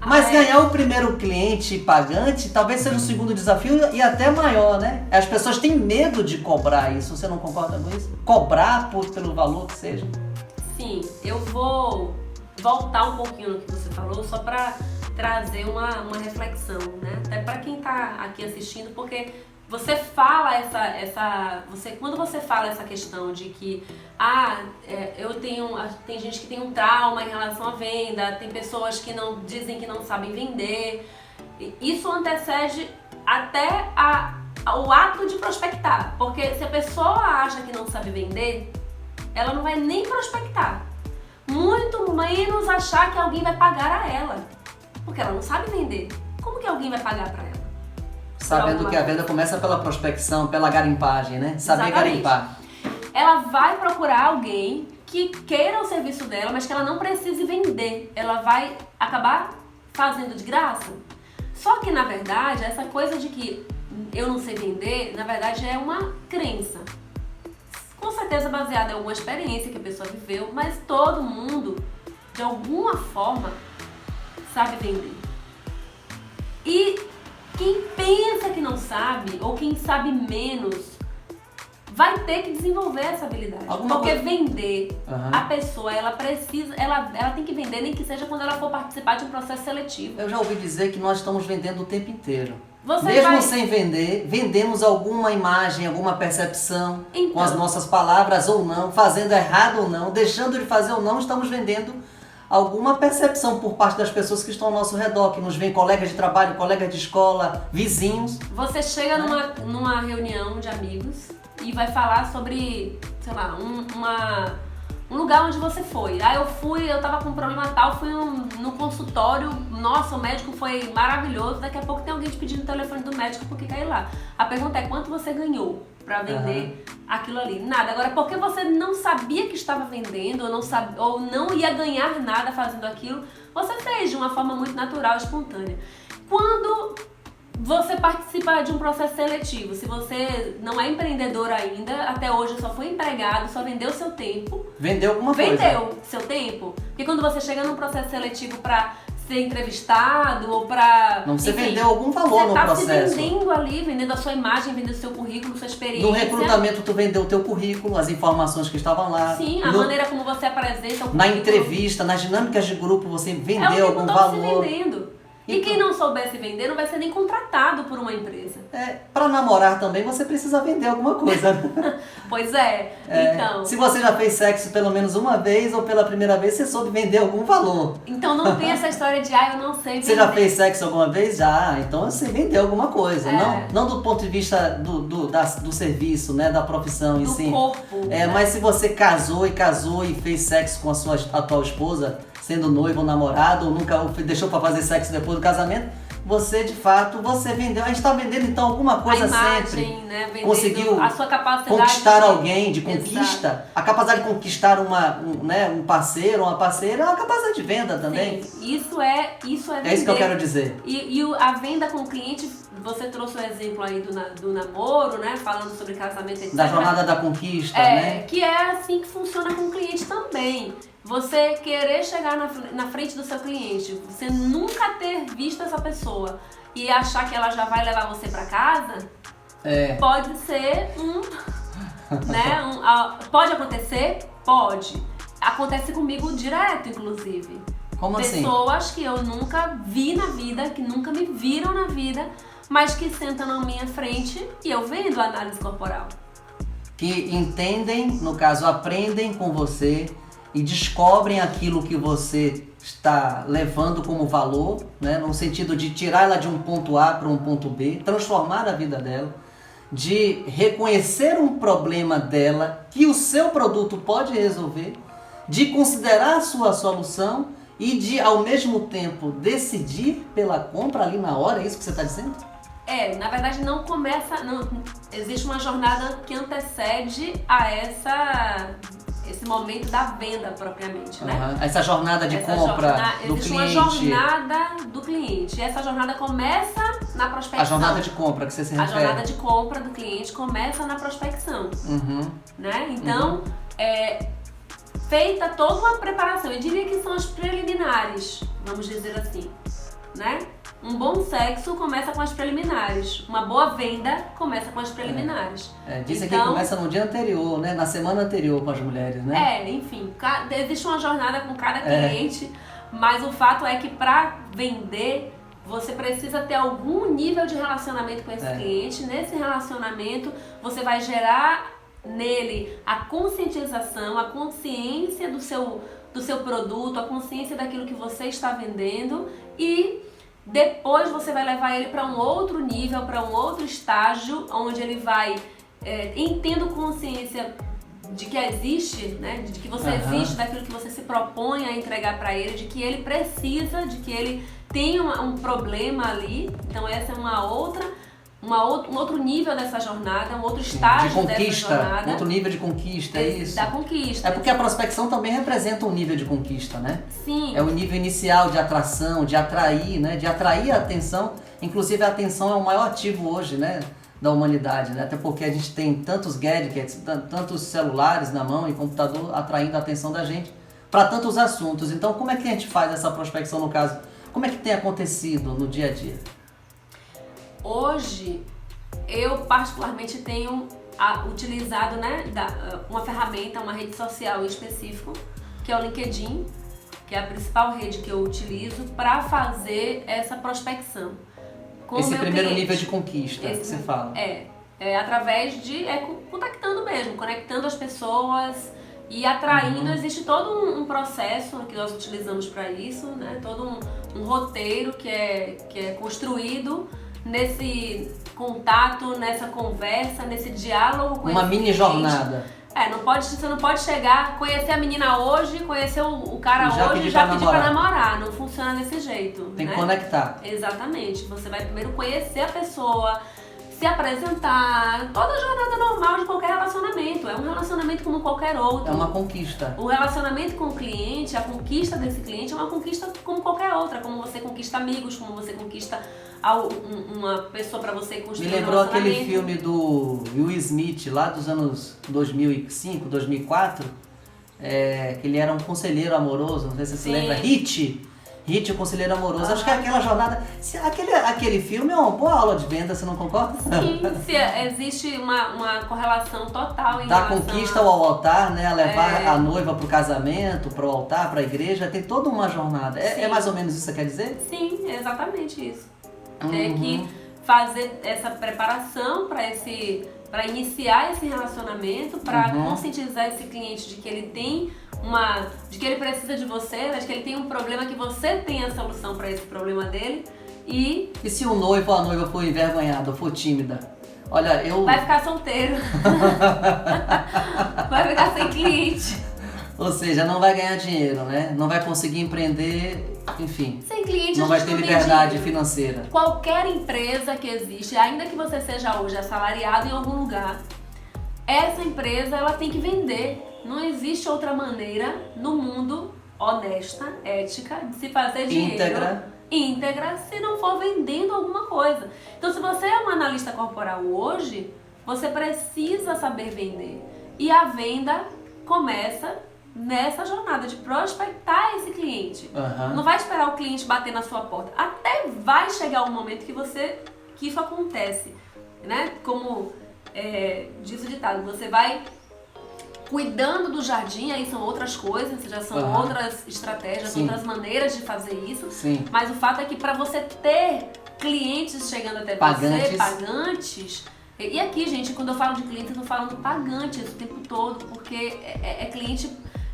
Speaker 1: Mas ganhar o primeiro cliente pagante talvez seja o segundo desafio e até maior, né? As pessoas têm medo de cobrar isso, você não concorda com isso? Cobrar pelo valor que seja.
Speaker 2: Sim, eu vou voltar um pouquinho no que você falou, só para trazer uma reflexão, né? Até para quem está aqui assistindo, porque você fala quando você fala essa questão de que tem gente que tem um trauma em relação à venda, tem pessoas que dizem que não sabem vender, isso antecede até o ato de prospectar, porque se a pessoa acha que não sabe vender, ela não vai nem prospectar, muito menos achar que alguém vai pagar a ela, porque ela não sabe vender. Como que alguém vai pagar para ela?
Speaker 1: Sabendo que a venda começa pela prospecção, pela garimpagem, né? Saber
Speaker 2: Exatamente.
Speaker 1: garimpar.
Speaker 2: Ela vai procurar alguém que queira o serviço dela, mas que ela não precise vender. Ela vai acabar fazendo de graça. Só que, na verdade, essa coisa de que eu não sei vender, na verdade é uma crença. Com certeza baseada em alguma experiência que a pessoa viveu, mas todo mundo, de alguma forma, sabe vender. E quem pensa que não sabe, ou quem sabe menos, vai ter que desenvolver essa habilidade. Porque vender, a pessoa, ela tem que vender, nem que seja quando ela for participar de um processo seletivo.
Speaker 1: Eu já ouvi dizer que nós estamos vendendo o tempo inteiro.
Speaker 2: Mesmo
Speaker 1: sem vender, vendemos alguma imagem, alguma percepção, com as nossas palavras ou não, fazendo errado ou não, deixando de fazer ou não, estamos vendendo alguma percepção por parte das pessoas que estão ao nosso redor, que nos veem, colegas de trabalho, colegas de escola, vizinhos.
Speaker 2: Você chega numa reunião de amigos e vai falar sobre, sei lá, um lugar onde você foi. Eu tava com um problema tal, fui no consultório, nossa, o médico foi maravilhoso, daqui a pouco tem alguém te pedindo o telefone do médico porque caiu lá. A pergunta é quanto você ganhou para vender aquilo ali? Nada. Agora, porque você não sabia que estava vendendo ou não ia ganhar nada fazendo aquilo, você fez de uma forma muito natural, espontânea. Quando você participa de um processo seletivo, se você não é empreendedor ainda, até hoje só foi empregado, só vendeu seu tempo.
Speaker 1: Vendeu alguma coisa.
Speaker 2: Vendeu seu tempo. Porque quando você chega num processo seletivo para ser entrevistado ou para...
Speaker 1: Não, você vendeu algum valor no processo.
Speaker 2: Você está se vendendo ali, vendendo a sua imagem, vendendo o seu currículo, sua experiência.
Speaker 1: No recrutamento tu vendeu o teu currículo, as informações que estavam lá.
Speaker 2: Sim, a maneira como você apresenta o currículo.
Speaker 1: Na entrevista, nas dinâmicas de grupo, você vendeu algum valor.
Speaker 2: Se vendendo. E quem não soubesse vender não vai ser nem contratado por uma empresa.
Speaker 1: Para namorar também você precisa vender alguma coisa.
Speaker 2: Pois é. Então...
Speaker 1: Se você já fez sexo pelo menos uma vez ou pela primeira vez, você soube vender algum valor.
Speaker 2: Então não tem essa história de, eu não sei vender.
Speaker 1: Você já fez sexo alguma vez? Já. Então você vendeu alguma coisa. Não do ponto de vista do serviço, né, da profissão em si.
Speaker 2: Do corpo.
Speaker 1: Mas se você casou e fez sexo com a tua esposa, sendo noivo ou namorado, ou nunca deixou para fazer sexo depois do casamento, você de fato, você vendeu. A gente está vendendo então alguma coisa, a imagem, sempre.
Speaker 2: Né?
Speaker 1: Conseguiu
Speaker 2: a sua capacidade
Speaker 1: conquistar alguém, de conquista.
Speaker 2: Exato.
Speaker 1: A capacidade de conquistar um parceiro, uma parceira, é uma capacidade de venda também.
Speaker 2: Sim, isso é vender.
Speaker 1: É isso que eu quero dizer.
Speaker 2: E a venda com o cliente, você trouxe o exemplo aí do namoro, né? Falando sobre casamento, etc.
Speaker 1: Da jornada da conquista, né?
Speaker 2: Que é assim que funciona com o cliente também. Você querer chegar na frente do seu cliente, você nunca ter visto essa pessoa e achar que ela já vai levar você pra casa, pode ser pode acontecer? Pode. Acontece comigo direto, inclusive.
Speaker 1: Como assim?
Speaker 2: Pessoas que eu nunca vi na vida, que nunca me viram na vida, mas que sentam na minha frente e eu vendo a análise corporal.
Speaker 1: Que entendem, no caso, aprendem com você e descobrem aquilo que você está levando como valor, né? No sentido de tirar ela de um ponto A para um ponto B, transformar a vida dela. de reconhecer um problema dela que o seu produto pode resolver, de considerar a sua solução e de, ao mesmo tempo, decidir pela compra ali na hora, é isso que você está dizendo?
Speaker 2: Na verdade não começa, não, existe uma jornada que antecede a esse momento da venda propriamente, né?
Speaker 1: Essa jornada de compra do
Speaker 2: existe
Speaker 1: cliente.
Speaker 2: Existe uma jornada do cliente. E essa jornada começa na prospecção.
Speaker 1: A jornada de compra que você se refere.
Speaker 2: A jornada de compra do cliente começa na prospecção. Né? Então, feita toda uma preparação. Eu diria que são as preliminares, vamos dizer assim, né? Um bom sexo começa com as preliminares. Uma boa venda começa com as preliminares.
Speaker 1: Dizem que começa no dia anterior, né? Na semana anterior com as mulheres, né?
Speaker 2: Enfim, existe uma jornada com cada cliente, mas o fato é que para vender, você precisa ter algum nível de relacionamento com esse cliente. Nesse relacionamento, você vai gerar nele a conscientização, a consciência do seu produto, a consciência daquilo que você está vendendo e depois você vai levar ele para um outro nível, para um outro estágio, onde ele vai tendo consciência de que existe, né? De que você existe, daquilo que você se propõe a entregar para ele, de que ele precisa, de que ele tem um problema ali. Então essa é um outro nível dessa jornada, um outro estágio
Speaker 1: de conquista,
Speaker 2: dessa jornada.
Speaker 1: Um outro nível de conquista, é isso?
Speaker 2: Da conquista.
Speaker 1: É porque a prospecção também representa um nível de conquista, né?
Speaker 2: Sim.
Speaker 1: É o nível inicial de atração, de atrair, né? De atrair a atenção. Inclusive a atenção é o maior ativo hoje, né? Da humanidade, né? Até porque a gente tem tantos gadgets, tantos celulares na mão e computador atraindo a atenção da gente para tantos assuntos. Então, como é que a gente faz essa prospecção no caso? Como é que tem acontecido no dia a dia?
Speaker 2: Hoje, eu particularmente tenho utilizado, né, uma ferramenta, uma rede social em específico, que é o LinkedIn, que é a principal rede que eu utilizo para fazer essa prospecção.
Speaker 1: Esse primeiro nível de conquista que você fala.
Speaker 2: Através de contactando mesmo, conectando as pessoas e atraindo. Existe todo um processo que nós utilizamos para isso, né? Todo um roteiro que é construído nesse contato, nessa conversa, nesse diálogo com
Speaker 1: uma mini jornada.
Speaker 2: Você não pode chegar, conhecer a menina hoje, conhecer o cara hoje e já pedir pra namorar. Não funciona desse jeito.
Speaker 1: Tem que conectar.
Speaker 2: Exatamente. Você vai primeiro conhecer a pessoa, se apresentar, toda a jornada normal de qualquer relacionamento. É um relacionamento como qualquer outro.
Speaker 1: É uma conquista.
Speaker 2: O relacionamento com o cliente, a conquista desse cliente é uma conquista como qualquer outra. Como você conquista amigos, como você conquista uma pessoa para você construir um relacionamento.
Speaker 1: Me lembrou aquele filme do Will Smith, lá dos anos 2005, 2004, que ele era um conselheiro amoroso, não sei se você se lembra, Hit, o conselheiro amoroso. Acho que aquela jornada, aquele filme é uma boa aula de venda, você não concorda?
Speaker 2: Sim, existe uma correlação total em
Speaker 1: da conquista ao altar, né, a levar a noiva pro casamento, pro altar, pra igreja, tem toda uma jornada. É mais ou menos isso que você quer dizer?
Speaker 2: Sim, é exatamente isso. Tem que fazer essa preparação para iniciar esse relacionamento, para conscientizar esse cliente de que ele tem de que ele precisa de você, de que ele tem um problema, que você tem a solução para esse problema dele. E
Speaker 1: se o noivo ou a noiva for envergonhada ou for tímida? Olha,
Speaker 2: vai ficar solteiro. Vai ficar sem cliente.
Speaker 1: Ou seja, não vai ganhar dinheiro, né? Não vai conseguir empreender, enfim.
Speaker 2: Sem cliente,
Speaker 1: não vai ter liberdade financeira.
Speaker 2: Qualquer empresa que existe, ainda que você seja hoje assalariado em algum lugar, essa empresa ela tem que vender. Não existe outra maneira no mundo honesta, ética, de se fazer dinheiro íntegra se não for vendendo alguma coisa. Então, se você é um analista corporal hoje, você precisa saber vender. E a venda começa nessa jornada de prospectar esse cliente. Não vai esperar o cliente bater na sua porta. Até vai chegar um momento que isso acontece, né? Como diz o ditado, você vai cuidando do jardim, aí são outras coisas, já são outras estratégias, outras maneiras de fazer isso.
Speaker 1: Sim.
Speaker 2: Mas o fato é que para você ter clientes chegando até você, pagantes. E aqui, gente, quando eu falo de cliente, eu tô falando pagantes o tempo todo, porque é cliente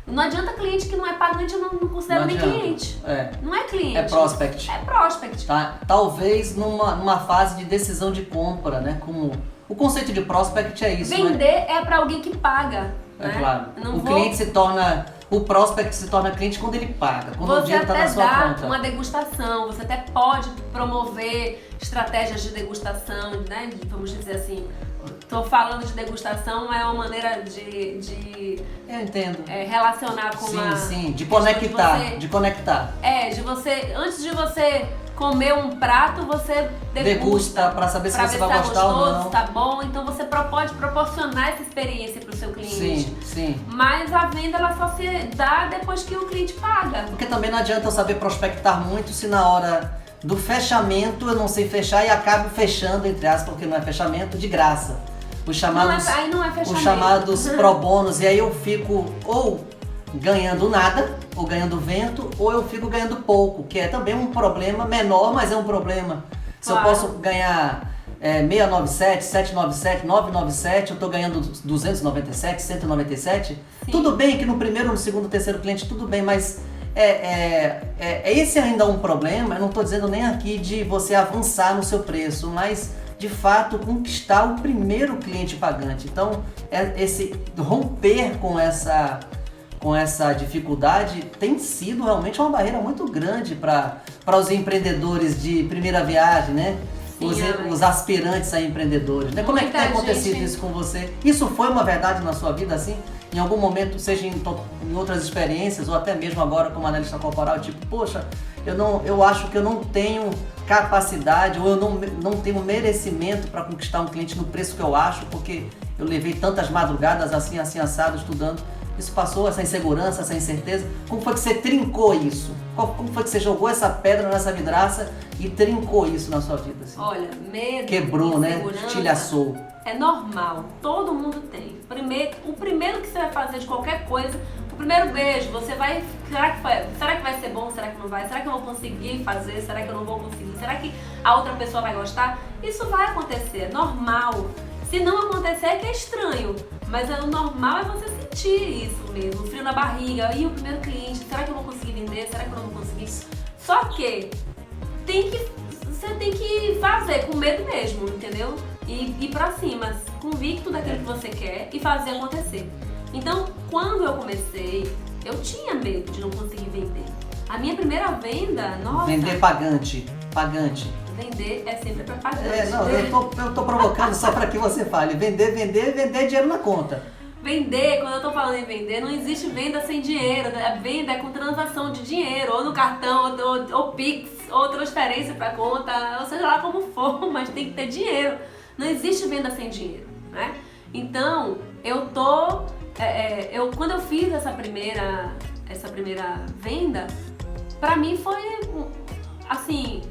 Speaker 2: Não adianta cliente que não é pagante, eu não considero nem cliente. Não é cliente.
Speaker 1: É prospect.
Speaker 2: É prospect.
Speaker 1: Tá? Talvez numa fase de decisão de compra, né? Como o conceito de prospect é isso,
Speaker 2: Vender,
Speaker 1: né?
Speaker 2: é para alguém que paga.
Speaker 1: É
Speaker 2: né?
Speaker 1: claro. O prospect se torna cliente quando ele paga, quando o dinheiro está na sua conta. Você até dá
Speaker 2: uma degustação, você até pode promover estratégias de degustação, né? Vamos dizer assim. Tô falando de degustação, é uma maneira de
Speaker 1: eu entendo.
Speaker 2: Relacionar com
Speaker 1: Sim, de conectar.
Speaker 2: De você, antes de você comer um prato, você
Speaker 1: degusta para saber se você vai gostar ou não.
Speaker 2: Se tá bom, então você pode proporcionar essa experiência para o seu cliente.
Speaker 1: Sim.
Speaker 2: Mas a venda ela só se dá depois que o cliente paga.
Speaker 1: Porque também não adianta eu saber prospectar muito se na hora do fechamento eu não sei fechar e acabo fechando, entre aspas, porque não é fechamento, de graça. Os chamados,
Speaker 2: não é fechamento.
Speaker 1: Os chamados pro bônus, e aí eu fico ou ganhando nada, ou ganhando vento, ou eu fico ganhando pouco, que é também um problema menor, mas é um problema. Se eu posso ganhar 697, 797, 997, eu estou ganhando 297, 197, tudo bem que no primeiro, no segundo, terceiro cliente, tudo bem, mas esse ainda um problema. Eu não estou dizendo nem aqui de você avançar no seu preço, mas de fato conquistar o primeiro cliente pagante. Então, esse romper com essa dificuldade tem sido realmente uma barreira muito grande para os empreendedores de primeira viagem, né? Os aspirantes a empreendedores, né? Como é que tem acontecido isso com você? Isso foi uma verdade na sua vida, assim? Em algum momento, seja em outras experiências, ou até mesmo agora como analista corporal, tipo, poxa, eu acho que eu não tenho capacidade, ou eu não tenho merecimento para conquistar um cliente no preço que eu acho, porque eu levei tantas madrugadas assim assado, estudando. Isso passou, essa insegurança, essa incerteza. Como foi que você trincou isso? Como foi que você jogou essa pedra nessa vidraça e trincou isso na sua vida? Assim?
Speaker 2: Olha, medo,
Speaker 1: quebrou, né? Estilhaçou.
Speaker 2: É normal, todo mundo tem. O primeiro que você vai fazer de qualquer coisa, o primeiro beijo, você vai... Será que vai ser bom? Será que não vai? Será que eu vou conseguir fazer? Será que eu não vou conseguir? Será que a outra pessoa vai gostar? Isso vai acontecer, é normal. Se não acontecer é que é estranho, mas o normal é você sentir isso mesmo, o frio na barriga, e o primeiro cliente, será que eu vou conseguir vender? Será que eu não vou conseguir? Só que você tem que fazer com medo mesmo, entendeu? E ir pra cima, convicto daquilo que você quer e fazer acontecer. Então, quando eu comecei, eu tinha medo de não conseguir vender. A minha primeira venda, nossa...
Speaker 1: Vender pagante.
Speaker 2: Vender é sempre pra pagante.
Speaker 1: Eu tô provocando só para que você fale. Vender dinheiro na conta.
Speaker 2: Vender, quando eu tô falando em vender, não existe venda sem dinheiro. A venda é com transação de dinheiro, ou no cartão, ou Pix, ou transferência pra conta, ou seja lá como for, mas tem que ter dinheiro. Não existe venda sem dinheiro, né? Então, quando eu fiz essa primeira venda, pra mim foi assim,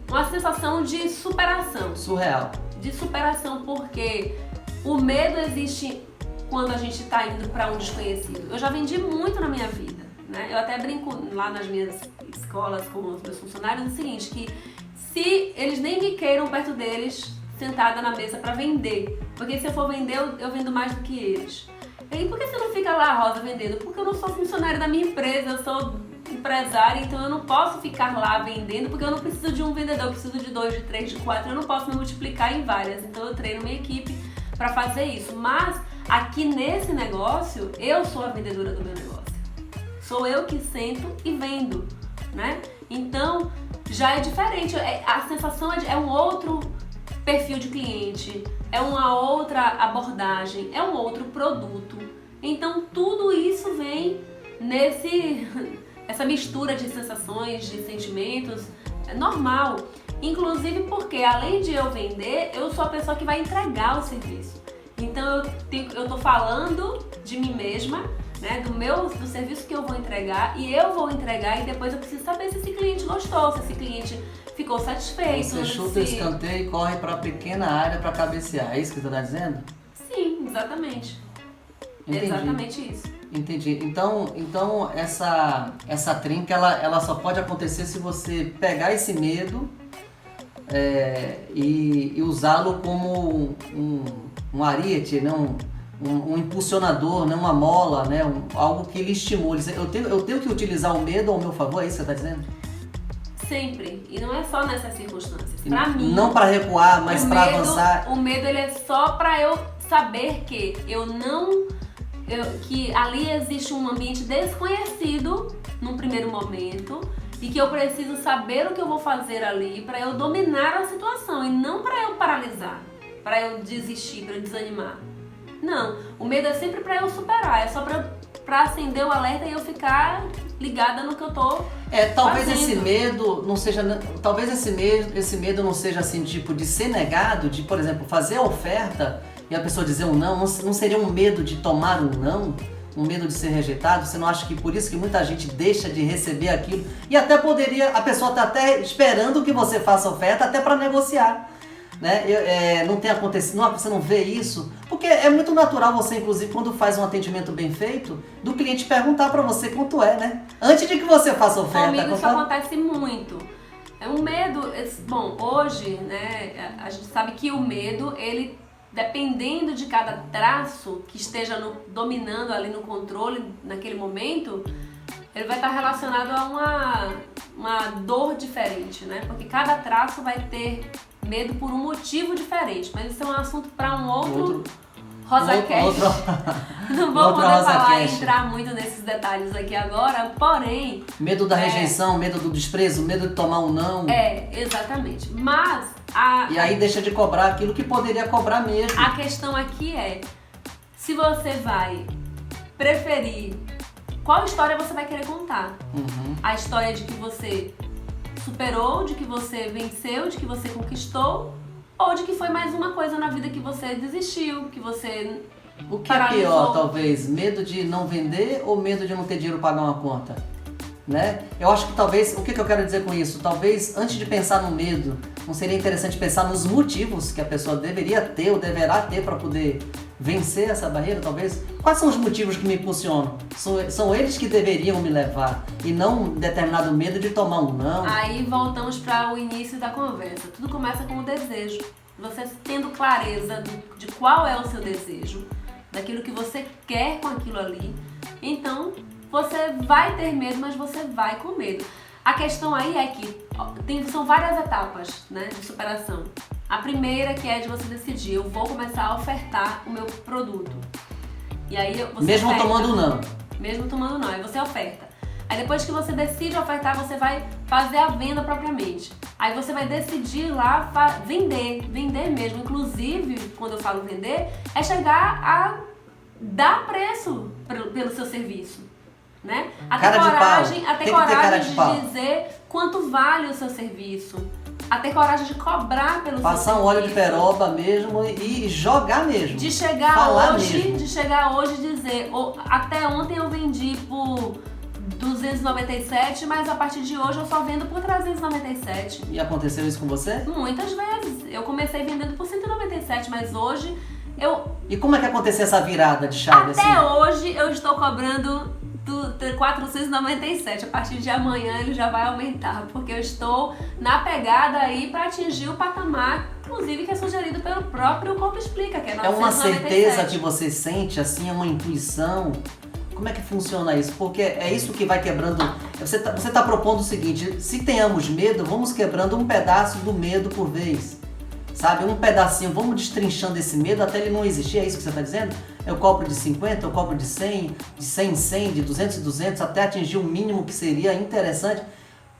Speaker 2: uma sensação de superação.
Speaker 1: Surreal.
Speaker 2: De superação, porque o medo existe quando a gente tá indo para um desconhecido. Eu já vendi muito na minha vida, né? Eu até brinco lá nas minhas escolas com os meus funcionários o seguinte, que se eles nem me queiram perto deles, sentada na mesa para vender, porque se eu for vender, eu vendo mais do que eles. E por que você não fica lá, Rosa, vendendo? Porque eu não sou funcionária da minha empresa, eu sou empresária, então eu não posso ficar lá vendendo, porque eu não preciso de um vendedor, eu preciso de 2, de 3, de 4, eu não posso me multiplicar em várias, então eu treino minha equipe para fazer isso. Mas aqui nesse negócio, eu sou a vendedora do meu negócio. Sou eu que sento e vendo, né? Então já é diferente, a sensação é um outro perfil de cliente, é uma outra abordagem, é um outro produto. Então tudo isso vem essa mistura de sensações, de sentimentos, é normal. Inclusive porque além de eu vender, eu sou a pessoa que vai entregar o serviço. Então eu tô falando de mim mesma, né, do serviço que eu vou entregar, e eu vou entregar, e depois eu preciso saber se esse cliente gostou, se esse cliente ficou satisfeito.
Speaker 1: Você chuta o escanteio e corre para a pequena área para cabecear, é isso que você está dizendo?
Speaker 2: Sim, exatamente.
Speaker 1: Entendi.
Speaker 2: Exatamente isso.
Speaker 1: Entendi. Então essa trinca ela só pode acontecer se você pegar esse medo e usá-lo como um ariete, né? um impulsionador, né? Uma mola, né? Algo que lhe estimule. Eu tenho que utilizar o medo ao meu favor, é isso que você está dizendo?
Speaker 2: Sempre. E não é só nessas circunstâncias. Pra mim...
Speaker 1: Não para recuar, mas para avançar.
Speaker 2: O medo, ele é só pra eu saber que que ali existe um ambiente desconhecido num primeiro momento e que eu preciso saber o que eu vou fazer ali pra eu dominar a situação e não pra eu paralisar, pra eu desistir, pra eu desanimar. Não. O medo é sempre pra eu superar. É só pra acender o alerta e eu ficar ligada no que eu tô
Speaker 1: talvez
Speaker 2: fazendo.
Speaker 1: esse medo não seja, talvez esse medo não seja assim, tipo, de ser negado, de, por exemplo, fazer a oferta e a pessoa dizer um não seria um medo de tomar um não, um medo de ser rejeitado? Você não acha que por isso que muita gente deixa de receber aquilo? E até poderia, a pessoa tá até esperando que você faça a oferta até para negociar. Né? Não tem acontecido, você não vê isso, porque é muito natural você, inclusive, quando faz um atendimento bem feito, do cliente perguntar para você quanto é, né? Antes de que você faça a oferta.
Speaker 2: Comigo isso acontece muito. É um medo, bom, hoje, né, a gente sabe que o medo, ele, dependendo de cada traço que esteja dominando ali no controle naquele momento, ele vai estar relacionado a uma dor diferente, né? Porque cada traço vai ter medo por um motivo diferente, mas isso é um assunto para um outro RosaCast. Não vou poder entrar muito nesses detalhes aqui agora, porém...
Speaker 1: Medo da rejeição, medo do desprezo, medo de tomar um não.
Speaker 2: Exatamente. Mas...
Speaker 1: E aí deixa de cobrar aquilo que poderia cobrar mesmo.
Speaker 2: A questão aqui é, se você vai preferir, qual história você vai querer contar? A história de que você superou, de que você venceu, de que você conquistou, ou de que foi mais uma coisa na vida que você desistiu, que você
Speaker 1: O que é pior, talvez? Medo de não vender ou medo de não ter dinheiro para pagar uma conta? Né? Eu acho que talvez, o que eu quero dizer com isso? Talvez, antes de pensar no medo, não seria interessante pensar nos motivos que a pessoa deveria ter ou deverá ter para poder vencer essa barreira, talvez? Quais são os motivos que me impulsionam? São eles que deveriam me levar e não um determinado medo de tomar um não.
Speaker 2: Aí voltamos para o início da conversa. Tudo começa com o desejo. Você tendo clareza de qual é o seu desejo, daquilo que você quer com aquilo ali, então você vai ter medo, mas você vai com medo. A questão aí é que são várias etapas, né, de superação. A primeira que é de você decidir, eu vou começar a ofertar o meu produto. E aí você
Speaker 1: mesmo
Speaker 2: oferta,
Speaker 1: tomando não.
Speaker 2: Mesmo tomando não, aí você oferta. Aí depois que você decide ofertar, você vai fazer a venda propriamente. Aí você vai decidir lá vender mesmo. Inclusive, quando eu falo vender, é chegar a dar preço pelo seu serviço. Né? Até coragem de dizer quanto vale o seu serviço. A ter coragem de cobrar pelo seu serviço.
Speaker 1: Passar um óleo de peroba mesmo e jogar mesmo.
Speaker 2: De chegar hoje e dizer, até ontem eu vendi por 297, mas a partir de hoje eu só vendo por 397.
Speaker 1: E aconteceu isso com você?
Speaker 2: Muitas vezes. Eu comecei vendendo por 197, mas hoje
Speaker 1: E como é que aconteceu essa virada de chave assim?
Speaker 2: Até hoje eu estou cobrando 497. A partir de amanhã ele já vai aumentar, porque eu estou na pegada aí para atingir o patamar, inclusive que é sugerido pelo próprio Corpo Explica, que é 997.
Speaker 1: É uma certeza que você sente, assim, é uma intuição? Como é que funciona isso? Porque é isso que vai quebrando. Você tá propondo o seguinte: se tenhamos medo, vamos quebrando um pedaço do medo por vez. Sabe? Um pedacinho, vamos destrinchando esse medo até ele não existir. É isso que você está dizendo? Eu cobro de 50, eu cobro de 100, de 100 em 100, de 200 em 200, até atingir o mínimo que seria interessante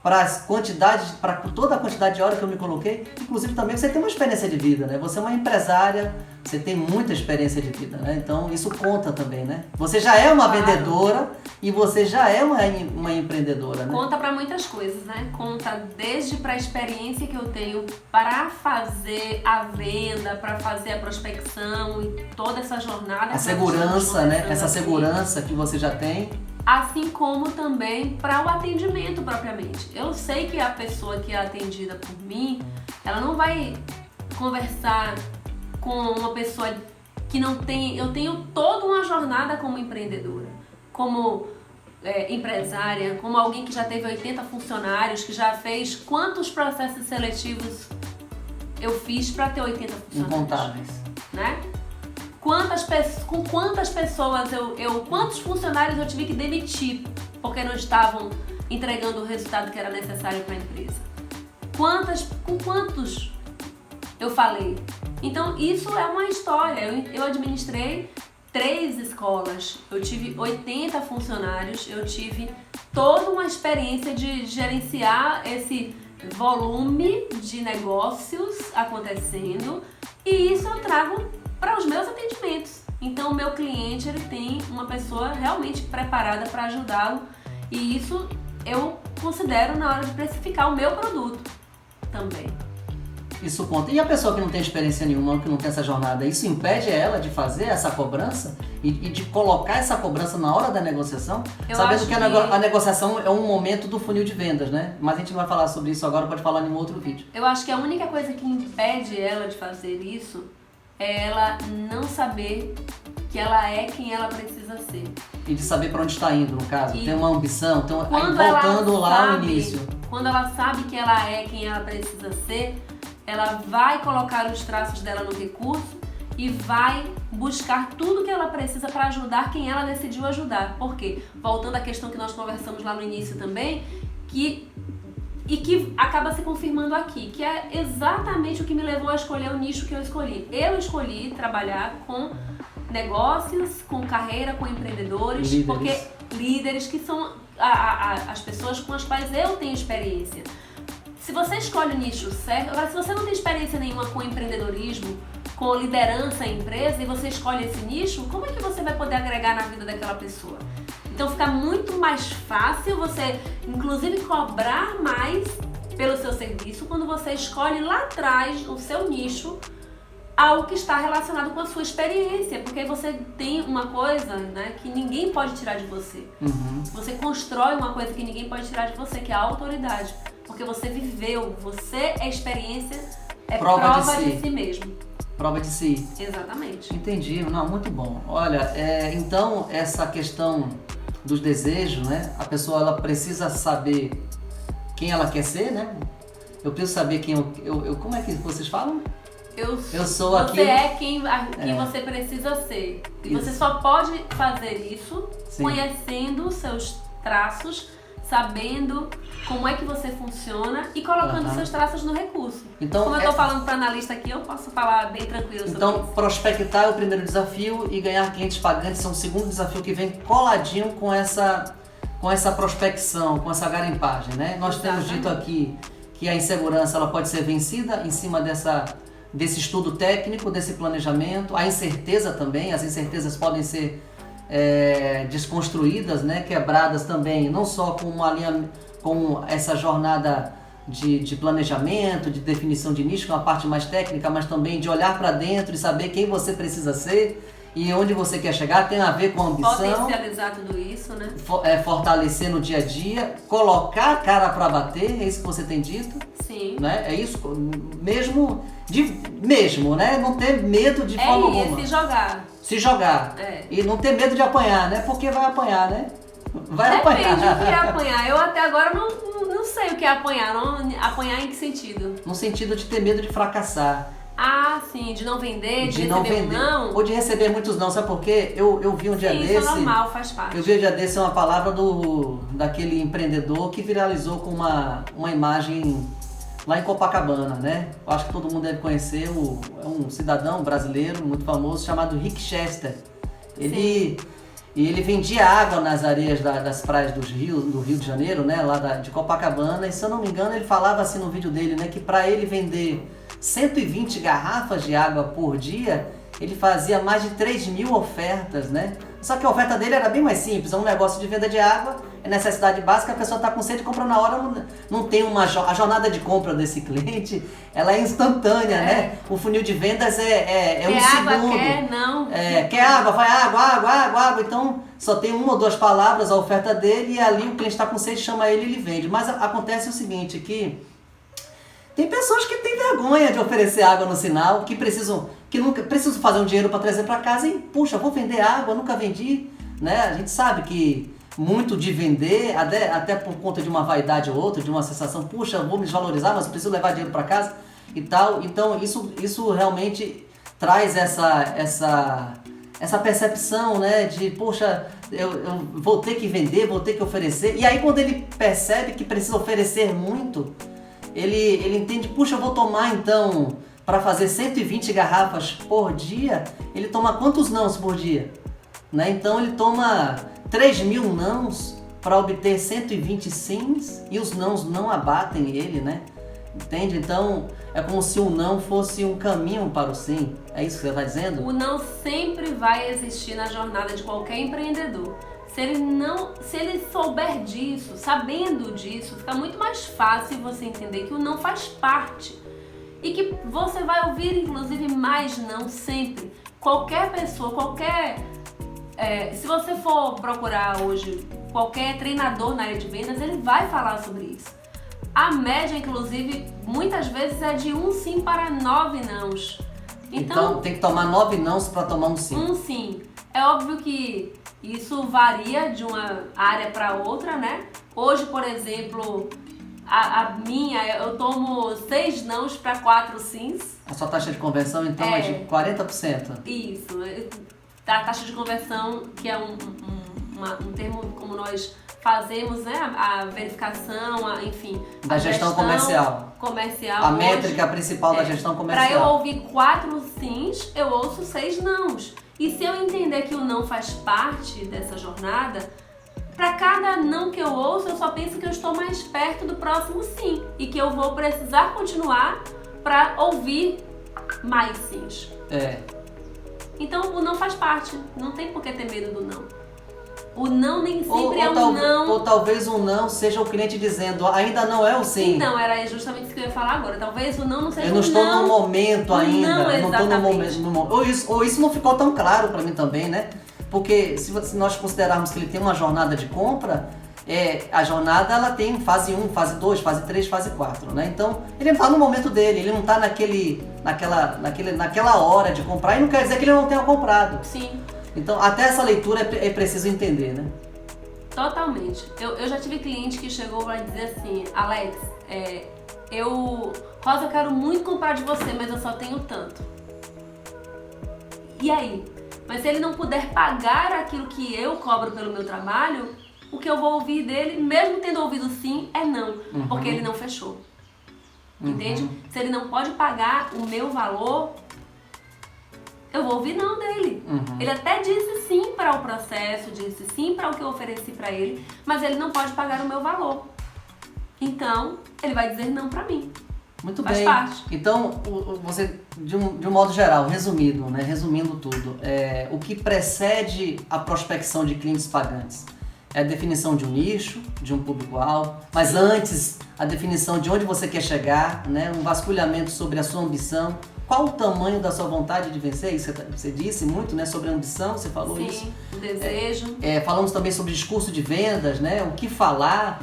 Speaker 1: para as quantidades, para toda a quantidade de hora que eu me coloquei. Inclusive também você tem uma experiência de vida, né? Você é uma empresária, você tem muita experiência de vida, né? Então isso conta também, né? Você já é uma vendedora e você já é uma empreendedora, né?
Speaker 2: Conta para muitas coisas, né? Conta desde para a experiência que eu tenho para fazer a venda, para fazer a prospecção e toda essa jornada.
Speaker 1: A segurança, né? Essa segurança que você já tem.
Speaker 2: Assim como também para o atendimento propriamente. Eu sei que a pessoa que é atendida por mim, ela não vai conversar com uma pessoa que não tem... Eu tenho toda uma jornada como empreendedora, como empresária, como alguém que já teve 80 funcionários, que já fez quantos processos seletivos eu fiz para ter 80 funcionários.
Speaker 1: Incontáveis.
Speaker 2: Né? com quantas pessoas quantos funcionários eu tive que demitir porque não estavam entregando o resultado que era necessário para a empresa. Com quantos eu falei. Então isso é uma história. Eu administrei 3 escolas, eu tive 80 funcionários, eu tive toda uma experiência de gerenciar esse volume de negócios acontecendo, e isso eu trago para os meus atendimentos. Então o meu cliente, ele tem uma pessoa realmente preparada para ajudá-lo, e isso eu considero na hora de precificar o meu produto também.
Speaker 1: Isso conta. E a pessoa que não tem experiência nenhuma, que não tem essa jornada, isso impede ela de fazer essa cobrança e de colocar essa cobrança na hora da negociação? Sabendo que a negociação é um momento do funil de vendas, né? Mas a gente não vai falar sobre isso agora, pode falar em um outro vídeo.
Speaker 2: Eu acho que a única coisa que impede ela de fazer isso é ela não saber que ela é quem ela precisa ser.
Speaker 1: E de saber para onde está indo, no caso. Tem uma ambição,
Speaker 2: voltando
Speaker 1: lá ao início.
Speaker 2: Quando ela sabe que ela é quem ela precisa ser, ela vai colocar os traços dela no recurso e vai buscar tudo que ela precisa para ajudar quem ela decidiu ajudar. Por quê? Voltando à questão que nós conversamos lá no início também, que acaba se confirmando aqui, que é exatamente o que me levou a escolher o nicho que eu escolhi. Eu escolhi trabalhar com negócios, com carreira, com empreendedores, porque líderes que são as pessoas com as quais eu tenho experiência. Se você escolhe o nicho certo, agora se você não tem experiência nenhuma com empreendedorismo, com liderança em empresa, e você escolhe esse nicho, como é que você vai poder agregar na vida daquela pessoa? Então fica muito mais fácil você, inclusive, cobrar mais pelo seu serviço quando você escolhe lá atrás o seu nicho, algo que está relacionado com a sua experiência, porque você tem uma coisa, né, que ninguém pode tirar de você. Você constrói uma coisa que ninguém pode tirar de você, que é a autoridade. Porque você viveu, você é experiência, é prova de si mesmo.
Speaker 1: Prova de si.
Speaker 2: Exatamente.
Speaker 1: Entendi, não, muito bom. Olha, então essa questão dos desejos, né? A pessoa ela precisa saber quem ela quer ser, né? Eu preciso saber quem eu como é que vocês falam?
Speaker 2: Eu
Speaker 1: sou aquilo.
Speaker 2: Você é quem você precisa ser. E você só pode fazer isso conhecendo os seus traços, sabendo como é que você funciona e colocando seus traços no recurso. Então, como eu estou falando para analista aqui, eu posso falar bem tranquilo sobre isso.
Speaker 1: Então, prospectar é o primeiro desafio e ganhar clientes pagantes é um segundo desafio que vem coladinho com essa prospecção, com essa garimpagem, né? Nós temos dito aqui que a insegurança ela pode ser vencida em cima desse estudo técnico, desse planejamento, a incerteza também, as incertezas podem ser desconstruídas, né, quebradas também, não só com essa jornada de planejamento, de definição de nicho, que é uma parte mais técnica, mas também de olhar para dentro e saber quem você precisa ser e onde você quer chegar, tem a ver com a ambição.
Speaker 2: Potencializar tudo isso, né?
Speaker 1: Fortalecer no dia a dia, colocar a cara para bater, é isso que você tem dito?
Speaker 2: Sim.
Speaker 1: Né? É isso, mesmo, né? Não ter medo de forma alguma. Se jogar. E não ter medo de apanhar, né? Porque vai apanhar, né?
Speaker 2: Depende do que é apanhar. Eu até agora não sei o que é apanhar. Apanhar em que sentido?
Speaker 1: No sentido de ter medo de fracassar.
Speaker 2: Ah, sim, de não vender, de receber um não.
Speaker 1: Ou de receber muitos não, sabe por quê? Eu vi um dia desse...
Speaker 2: Isso é normal, faz parte.
Speaker 1: Eu vi um dia desse uma palavra daquele empreendedor que viralizou com uma imagem lá em Copacabana, né? Eu acho que todo mundo deve conhecer, é um cidadão brasileiro muito famoso chamado Rick Chester. Ele vendia água nas areias das praias do Rio de Janeiro, né? Lá de Copacabana, e se eu não me engano ele falava assim no vídeo dele, né? Que para ele vender 120 garrafas de água por dia, ele fazia mais de 3.000 ofertas, né? Só que a oferta dele era bem mais simples, é um negócio de venda de água, é necessidade básica, a pessoa está com sede e compra na hora, não tem a jornada de compra desse cliente, ela é instantânea, né? O funil de vendas é um segundo.
Speaker 2: Quer não.
Speaker 1: Quer água, vai água, então só tem uma ou duas palavras a oferta dele e ali o cliente está com sede, chama ele e ele vende. Mas acontece o seguinte, que tem pessoas que têm vergonha de oferecer água no sinal, que nunca precisam fazer um dinheiro para trazer para casa e, puxa, vou vender água, nunca vendi, né? A gente sabe que muito de vender, até por conta de uma vaidade ou outra, de uma sensação, puxa, vou me desvalorizar, mas eu preciso levar dinheiro para casa e tal. Então, isso realmente traz essa percepção, né, de, poxa, eu vou ter que vender, vou ter que oferecer. E aí quando ele percebe que precisa oferecer muito, ele entende, puxa, eu vou tomar então, para fazer 120 garrafas por dia, ele toma quantos nãos por dia? Né? Então ele toma 3.000 nãos para obter 120 sims, e os nãos não abatem ele, né? Entende? Então é como se o não fosse um caminho para o sim. É isso que você está dizendo?
Speaker 2: O não sempre vai existir na jornada de qualquer empreendedor. Se ele souber disso, sabendo disso, fica muito mais fácil você entender que o não faz parte. E que você vai ouvir, inclusive, mais não sempre. Qualquer pessoa, se você for procurar hoje qualquer treinador na área de vendas, ele vai falar sobre isso. A média, inclusive, muitas vezes é de 1 sim para 9 nãos.
Speaker 1: Então tem que tomar 9 nãos para tomar um sim.
Speaker 2: Um sim. É óbvio que isso varia de uma área para outra, né? Hoje, por exemplo, eu tomo 6 nãos para 4 sims.
Speaker 1: A sua taxa de conversão, então, é de 40%?
Speaker 2: Isso. A taxa de conversão, que é um termo como nós fazemos, né? A verificação, enfim.
Speaker 1: Da gestão comercial. A métrica principal da gestão comercial.
Speaker 2: Para eu ouvir 4 sims, eu ouço 6 nãos. E se eu entender que o não faz parte dessa jornada, para cada não que eu ouço, eu só penso que eu estou mais perto do próximo sim. E que eu vou precisar continuar para ouvir mais sims. Então o não faz parte. Não tem por que ter medo do não. O não nem sempre é um não.
Speaker 1: Ou talvez um não seja o cliente dizendo, ainda não é o sim.
Speaker 2: Então, era justamente isso que eu ia falar agora. Talvez o não seja um não.
Speaker 1: Eu não estou no momento ainda.
Speaker 2: Não,
Speaker 1: eu não estou no momento. Ou isso não ficou tão claro para mim também, né? Porque se nós considerarmos que ele tem uma jornada de compra, a jornada ela tem fase 1, fase 2, fase 3, fase 4, né? Então, ele não está no momento dele, ele não está naquela hora de comprar, e não quer dizer que ele não tenha comprado.
Speaker 2: Sim.
Speaker 1: Então, até essa leitura é preciso entender, né?
Speaker 2: Totalmente. Eu já tive cliente que chegou para dizer assim, Alex, Rosa, eu quero muito comprar de você, mas eu só tenho tanto. E aí? Mas se ele não puder pagar aquilo que eu cobro pelo meu trabalho, o que eu vou ouvir dele, mesmo tendo ouvido sim, é não. Porque ele não fechou. Entende? Se ele não pode pagar o meu valor, eu vou ouvir não dele. Ele até disse sim para o processo, disse sim para o que eu ofereci para ele, mas ele não pode pagar o meu valor. Então, ele vai dizer não para mim.
Speaker 1: Muito
Speaker 2: Faz
Speaker 1: bem.
Speaker 2: parte.
Speaker 1: Então, você, de um modo geral, resumindo tudo, o que precede a prospecção de clientes pagantes é a definição de um nicho, de um público-alvo, mas antes a definição de onde você quer chegar, né? Um vasculhamento sobre a sua ambição. Qual o tamanho da sua vontade de vencer? Isso você disse muito, né, sobre a ambição, você falou isso.
Speaker 2: Sim, o desejo.
Speaker 1: Falamos também sobre discurso de vendas, né? O que falar.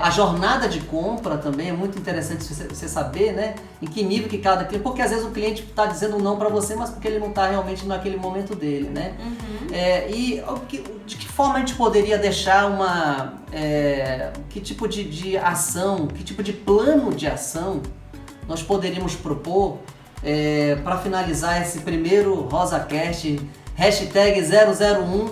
Speaker 1: A jornada de compra também é muito interessante você saber, né? Em que nível que cada cliente... Porque às vezes o cliente está dizendo não para você, mas porque ele não está realmente naquele momento dele, né? De que forma a gente poderia deixar que tipo de ação, que tipo de plano de ação nós poderíamos propor para finalizar esse primeiro RosaCast, #001,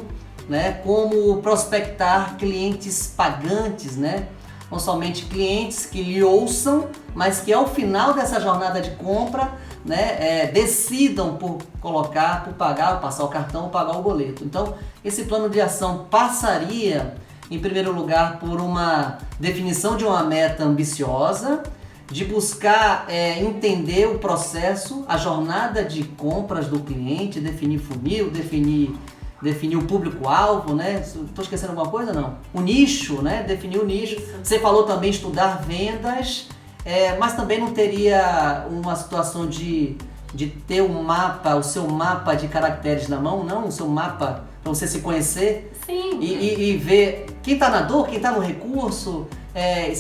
Speaker 1: né? Como prospectar clientes pagantes, né? Não somente clientes que lhe ouçam, mas que ao final dessa jornada de compra, né, decidam por pagar, passar o cartão ou pagar o boleto. Então, esse plano de ação passaria, em primeiro lugar, por uma definição de uma meta ambiciosa, de buscar entender o processo, a jornada de compras do cliente, definir funil, definir o público-alvo, né? Estou esquecendo alguma coisa? Não. O nicho, né? Definir o nicho.
Speaker 2: Isso.
Speaker 1: Você falou também estudar vendas, mas também não teria uma situação de ter o seu mapa de caracteres na mão, não? O seu mapa para você se conhecer.
Speaker 2: Sim.
Speaker 1: E ver quem está na dor, quem está no recurso,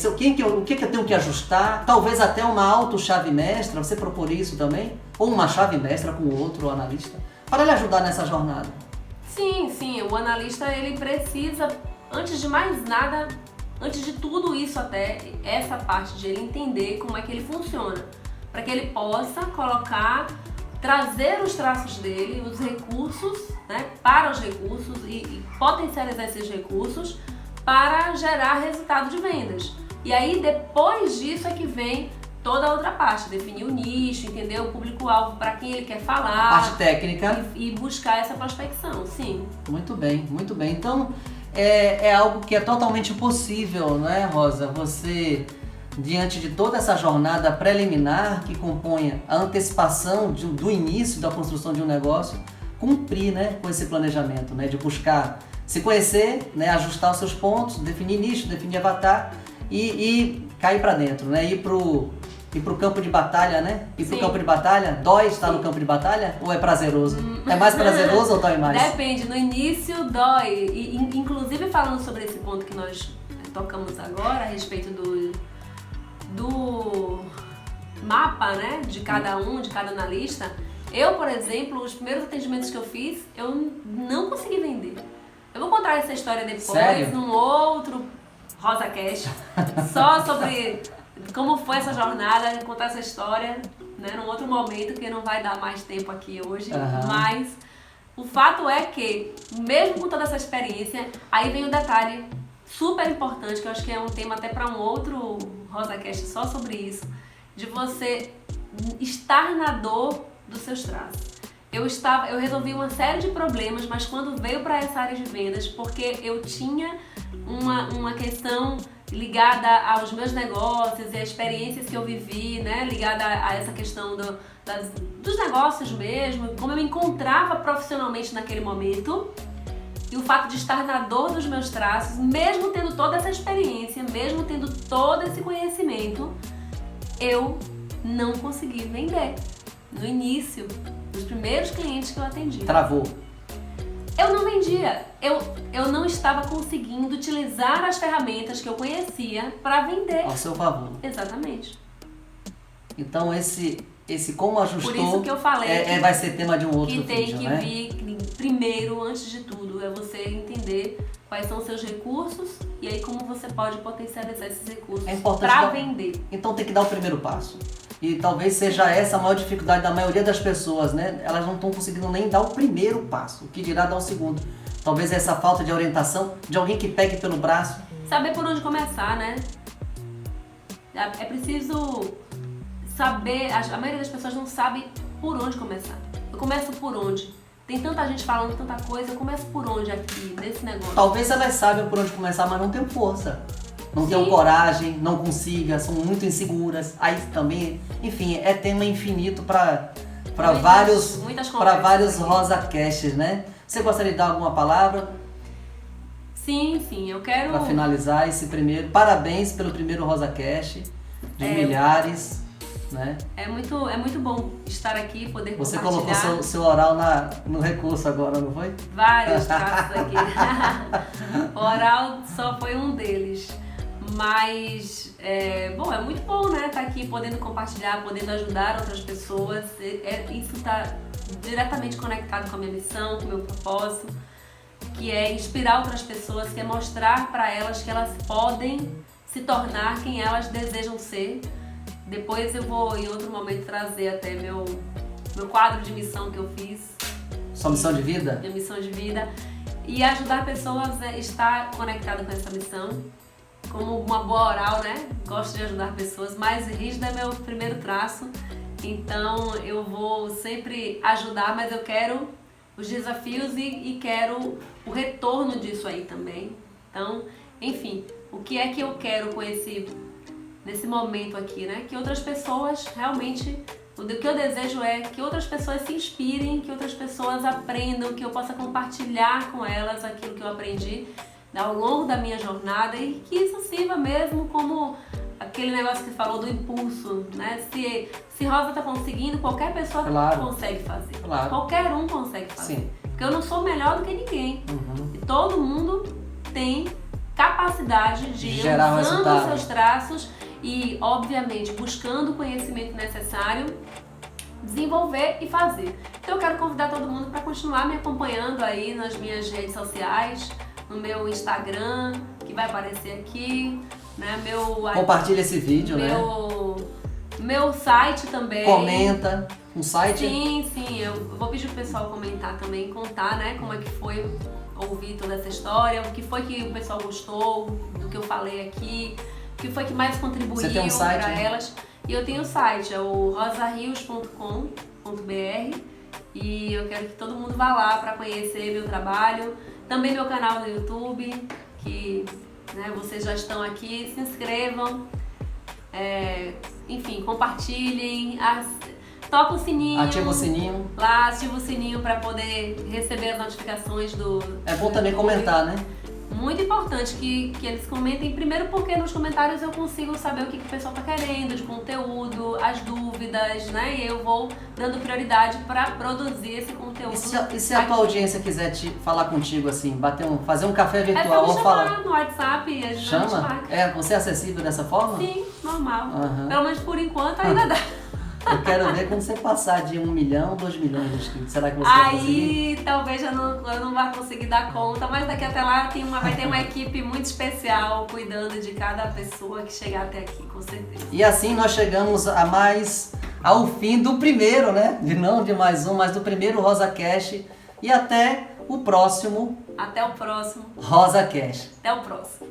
Speaker 1: o que eu tenho que ajustar. Talvez até uma auto-chave mestra, você propor isso também? Ou uma chave mestra com outro analista, para lhe ajudar nessa jornada.
Speaker 2: Sim, o analista ele precisa, antes de mais nada, antes de tudo isso até, essa parte de ele entender como é que ele funciona, para que ele possa colocar trazer os traços dele, os recursos, né, para os recursos e potencializar esses recursos para gerar resultado de vendas. E aí, depois disso é que vem toda a outra parte, definir o nicho, entender o público-alvo para quem ele quer falar.
Speaker 1: A parte técnica.
Speaker 2: E buscar essa prospecção, sim.
Speaker 1: Muito bem, muito bem. Então, é algo que é totalmente possível, né, Rosa? Você, diante de toda essa jornada preliminar que compõe a antecipação do início da construção de um negócio, cumprir, né, com esse planejamento, né, de buscar se conhecer, né, ajustar os seus pontos, definir nicho, definir avatar e cair para dentro, né, ir pro campo de batalha, né? Ir pro campo de batalha, dói estar no campo de batalha ou é prazeroso? É mais prazeroso ou dói mais?
Speaker 2: Depende, no início dói. E, inclusive falando sobre esse ponto que nós tocamos agora, a respeito do mapa, né? De cada analista. Eu, por exemplo, os primeiros atendimentos que eu fiz, eu não consegui vender. Eu vou contar essa história depois,
Speaker 1: Sério?
Speaker 2: num outro RosaCast, só sobre como foi essa jornada, contar essa história, né, num outro momento, que não vai dar mais tempo aqui hoje. Mas o fato é que, mesmo com toda essa experiência, aí vem um detalhe super importante, que eu acho que é um tema até para um outro RosaCast só sobre isso, de você estar na dor dos seus traços. Eu resolvi uma série de problemas, mas quando veio para essa área de vendas, porque eu tinha uma questão ligada aos meus negócios e às experiências que eu vivi, né, ligada a essa questão dos negócios mesmo, como eu me encontrava profissionalmente naquele momento, e o fato de estar na dor dos meus traços, mesmo tendo toda essa experiência, mesmo tendo todo esse conhecimento, eu não consegui vender. No início, dos primeiros clientes que eu atendi.
Speaker 1: Travou.
Speaker 2: Eu não vendia. Eu não estava conseguindo utilizar as ferramentas que eu conhecia para vender.
Speaker 1: Ao seu favor.
Speaker 2: Exatamente.
Speaker 1: Então esse como ajustou.
Speaker 2: Por isso que eu falei
Speaker 1: vai ser tema de um outro vídeo,
Speaker 2: que tem que
Speaker 1: né?
Speaker 2: vir primeiro, antes de tudo, é você entender quais são os seus recursos e aí como você pode potencializar esses recursos para vender.
Speaker 1: Então tem que dar o primeiro passo. E talvez seja essa a maior dificuldade da maioria das pessoas, né? Elas não estão conseguindo nem dar o primeiro passo, o que dirá dar o segundo. Talvez essa falta de orientação, de alguém que pegue pelo braço.
Speaker 2: Saber por onde começar, né? É preciso saber, a maioria das pessoas não sabe por onde começar. Eu começo por onde? Tem tanta gente falando tanta coisa, eu começo por onde aqui, nesse negócio?
Speaker 1: Talvez elas saibam por onde começar, mas não tem força. Não tenham coragem, não consigam, são muito inseguras. Aí também, enfim, é tema infinito para vários RosaCasts, né? Você gostaria de dar alguma palavra?
Speaker 2: Sim, eu quero...
Speaker 1: Para finalizar esse primeiro, parabéns pelo primeiro RosaCast, de milhares, né? É
Speaker 2: muito bom estar aqui, poder
Speaker 1: Você
Speaker 2: compartilhar.
Speaker 1: colocou seu oral no recurso agora, não foi?
Speaker 2: Vários traços aqui. O oral só foi um deles. Mas, é muito bom, né? Estar aqui podendo compartilhar, podendo ajudar outras pessoas. Isso está diretamente conectado com a minha missão, com o meu propósito, que é inspirar outras pessoas, que é mostrar para elas que elas podem se tornar quem elas desejam ser. Depois eu vou, em outro momento, trazer até meu quadro de missão que eu fiz.
Speaker 1: Sua missão de vida?
Speaker 2: Minha missão de vida. E ajudar pessoas a estar conectada com essa missão. Como uma boa oral, né? Gosto de ajudar pessoas. Mais rígida é meu primeiro traço. Então eu vou sempre ajudar, mas eu quero os desafios e quero o retorno disso aí também. Então, enfim, o que é que eu quero com nesse momento aqui, né? Que outras pessoas realmente... O que eu desejo é que outras pessoas se inspirem, que outras pessoas aprendam, que eu possa compartilhar com elas aquilo que eu aprendi ao longo da minha jornada e que isso sirva mesmo como aquele negócio que você falou do impulso, né? Se Rosa está conseguindo, qualquer pessoa consegue fazer.
Speaker 1: Claro.
Speaker 2: Qualquer um consegue fazer.
Speaker 1: Sim.
Speaker 2: Porque eu não sou melhor do que ninguém. E todo mundo tem capacidade de
Speaker 1: gerar
Speaker 2: usando os seus traços e, obviamente, buscando o conhecimento necessário, desenvolver e fazer. Então eu quero convidar todo mundo para continuar me acompanhando aí nas minhas redes sociais, no meu Instagram, que vai aparecer aqui, né?
Speaker 1: Compartilha esse vídeo,
Speaker 2: meu site também.
Speaker 1: Comenta. um site?
Speaker 2: Sim, eu vou pedir pro pessoal comentar também, contar, né, como é que foi ouvir toda essa história, o que foi que o pessoal gostou do que eu falei aqui, o que foi que mais contribuiu
Speaker 1: Você tem um site,
Speaker 2: para
Speaker 1: né?
Speaker 2: elas. E eu tenho o site, é o rosarios.com.br, e eu quero que todo mundo vá lá para conhecer meu trabalho, também meu canal no YouTube, que, né, vocês já estão aqui, se inscrevam, enfim, compartilhem, toca o sininho.
Speaker 1: Ativa o sininho.
Speaker 2: Lá, ativa o sininho para poder receber as notificações do
Speaker 1: É bom também
Speaker 2: YouTube.
Speaker 1: comentar, né?
Speaker 2: Muito importante que eles comentem, primeiro porque nos comentários eu consigo saber o que o pessoal tá querendo, de conteúdo, as dúvidas, né? E eu vou dando prioridade para produzir esse conteúdo.
Speaker 1: E se a tua audiência quiser falar contigo assim, fazer um café
Speaker 2: É só
Speaker 1: virtual
Speaker 2: me
Speaker 1: ou
Speaker 2: chamar
Speaker 1: falar?
Speaker 2: no WhatsApp e a gente
Speaker 1: Chama?
Speaker 2: marca.
Speaker 1: Você é acessível dessa forma?
Speaker 2: Sim, normal.
Speaker 1: Aham.
Speaker 2: Pelo menos por enquanto ainda dá.
Speaker 1: Eu quero ver quando você passar de 1 milhão, 2 milhões de inscritos. Será que você vai conseguir?
Speaker 2: Aí talvez eu não vá conseguir dar conta, mas daqui até lá vai ter uma equipe muito especial cuidando de cada pessoa que chegar até aqui, com certeza.
Speaker 1: E assim nós chegamos ao fim do primeiro, né? Não de mais um, mas do primeiro RosaCast. E até o próximo
Speaker 2: Até o próximo.
Speaker 1: RosaCast.
Speaker 2: Até o próximo.